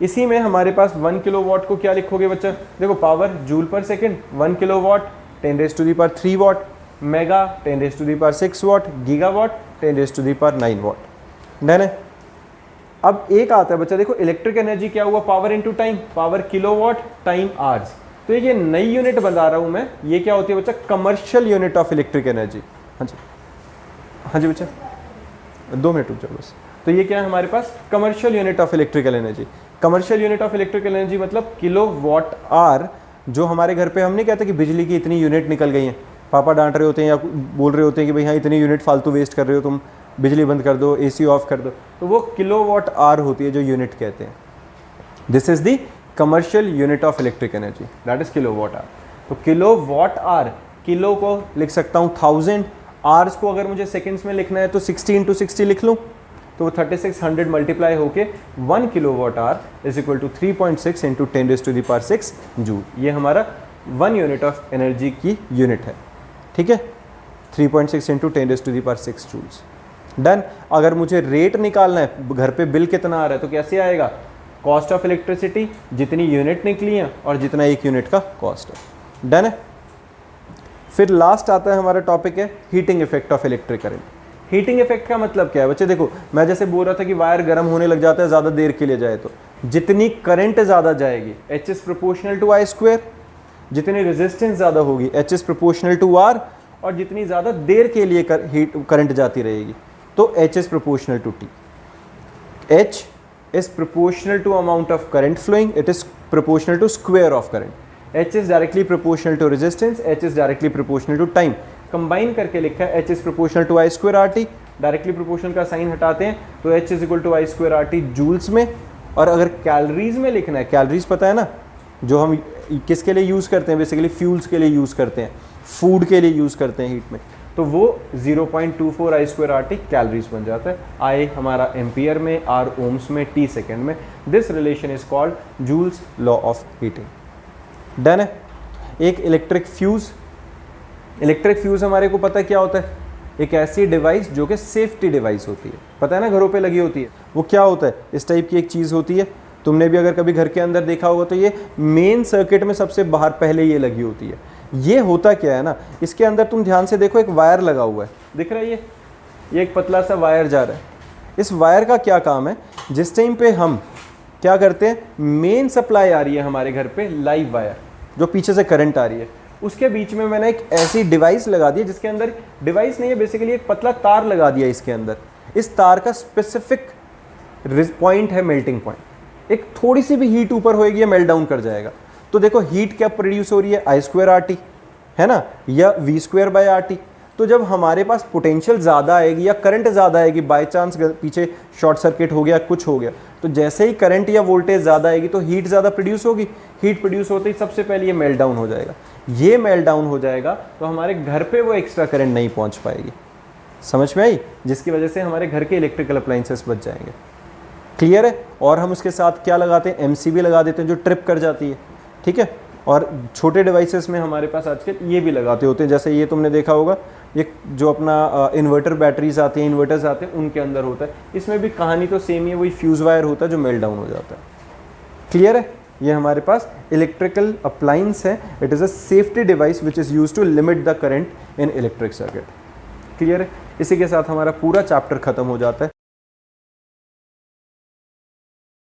इसी में हमारे पास 1 किलोवाट को क्या लिखोगे बच्चा, देखो पावर जूल पर सेकंड, 1 किलोवाट 10⁻³ वाट, मेगा 10⁻6 वाट, गीगावाट 10⁻9 वाट, डन है। अब एक आता है बच्चा, देखो इलेक्ट्रिक एनर्जी क्या हुआ, power into time, power kilowatt time hours. तो ये नई यूनिट बता रहा हूं मैं, ये क्या होती है बच्चा, commercial unit of electric energy. हाँ जी बच्चा, 2 मिनट रुक जाओ बस। तो ये क्या है हमारे पास, commercial unit of electrical energy. Commercial unit of electrical energy मतलब किलो वाट आवर। जो हमारे घर पे हम नहीं कहते कि बिजली की इतनी यूनिट निकल गई हैं, पापा डांट रहे होते हैं या बोल रहे होते हैं कि भाई हाँ इतनी यूनिट फालतू वेस्ट कर रहे हो तुम, बिजली बंद कर दो, एसी ऑफ कर दो, तो वो किलो वाट आवर होती है जो यूनिट कहते हैं। This is the commercial unit of electric energy, that is kilo watt hour. तो किलो वाट आवर, किलो को लिख सकता हूँ 1000, आवर्स को अगर मुझे सेकेंड्स में लिखना है तो 60 इंटू 60 लिख लूँ, तो 3600 मल्टीप्लाई होके 1 kilowatt hour is equal to 3.6 into 10⁻6 joule. ये हमारा 1 यूनिट ऑफ एनर्जी की यूनिट है, ठीक है, 3.6 इंटू 10⁻6 जूल्स, डन। अगर मुझे रेट निकालना है, घर पे बिल कितना आ रहा है, तो कैसे आएगा, कॉस्ट ऑफ इलेक्ट्रिसिटी, जितनी यूनिट निकली है और जितना 1 यूनिट का कॉस्ट है, डन है। फिर लास्ट आता है हमारा टॉपिक है heating effect of electric current. Heating effect का मतलब क्या है बच्चे, देखो मैं जैसे बोल रहा था कि वायर गर्म होने लग जाता है ज़्यादा देर के लिए जाए तो, जितनी करंट ज़्यादा जाएगी H is proportional to I square, जितनी रेजिस्टेंस ज़्यादा होगी H is proportional to R, और जितनी ज़्यादा देर के लिए करंट जाती रहेगी तो H is proportional to T। H is proportional to amount of current flowing, it is proportional to square of current. H is directly proportional to resistance, H is directly proportional to time. Combine करके लिखा है H is proportional to I square R T, directly proportional का sign हटाते हैं तो H is equal to I square R T joules में। और अगर कैलोरीज में लिखना है, कैलोरीज पता है ना, जो हम किसके लिए यूज़ करते हैं, बेसिकली फ्यूल्स के लिए यूज़ करते हैं, फूड के लिए यूज़ करते हैं हीट में, तो वो 0.24 आई स्क्वायर आर टी कैलोरीज बन जाता है। आई हमारा एम्पियर में, आर ओम्स में, टी सेकेंड में। This relation is called joules law of heating, done है। एक इलेक्ट्रिक फ्यूज़, इलेक्ट्रिक फ्यूज़ हमारे को पता है क्या होता है, एक ऐसी डिवाइस जो कि सेफ्टी डिवाइस होती है, पता है ना, घरों पे लगी होती है। वो क्या होता है, इस टाइप की एक चीज़ होती है, तुमने भी अगर कभी घर के अंदर देखा होगा तो ये मेन सर्किट में सबसे बाहर पहले ये लगी होती है। ये होता क्या है ना, इसके अंदर तुम ध्यान से देखो एक वायर लगा हुआ है, दिख रहा है ये एक पतला सा वायर जा रहा है। इस वायर का क्या काम है, जिस टाइम पे हम क्या करते हैं, मेन सप्लाई आ रही है हमारे घर पे, लाइव वायर जो पीछे से करंट आ रही है, उसके बीच में मैंने एक ऐसी डिवाइस लगा दी है, जिसके अंदर डिवाइस नहीं है, बेसिकली एक पतला तार लगा दिया इसके अंदर। इस तार का स्पेसिफिक पॉइंट है मेल्टिंग पॉइंट, एक थोड़ी सी भी हीट ऊपर होएगी या मेल्ट डाउन कर जाएगा। तो देखो हीट क्या प्रोड्यूस हो रही है, I²RT है ना, या V²/RT। तो जब हमारे पास पोटेंशियल ज़्यादा आएगी या करंट ज़्यादा आएगी, बाय चांस पीछे शॉर्ट सर्किट हो गया, कुछ हो गया, तो जैसे ही करंट या वोल्टेज ज़्यादा आएगी तो हीट ज़्यादा प्रोड्यूस होगी। हीट प्रोड्यूस होते ही सबसे पहले ये मेल्ट डाउन हो जाएगा। ये मेल्ट डाउन हो जाएगा तो हमारे घर पे वो एक्स्ट्रा करंट नहीं पहुंच पाएगी। समझ में आई? जिसकी वजह से हमारे घर के इलेक्ट्रिकल अप्लाइंसेस बच जाएंगे। क्लियर है? और हम उसके साथ क्या लगाते हैं, MCB लगा देते हैं जो ट्रिप कर जाती है, ठीक है। और छोटे डिवाइसेस में हमारे पास आजकल ये भी लगाते होते हैं, जैसे ये तुमने देखा होगा, ये जो अपना इन्वर्टर बैटरीज आती हैं, इन्वर्टर्स आते हैं, उनके अंदर होता है। इसमें भी कहानी तो सेम ही है, वही फ्यूज़ वायर होता है जो मेल्ट डाउन हो जाता है। क्लियर है? ये हमारे पास इलेक्ट्रिकल अप्लाइंस है। It is a safety device which is use to limit the current in electric circuit. Clear है? इसी के साथ हमारा पूरा चैप्टर खत्म हो जाता है।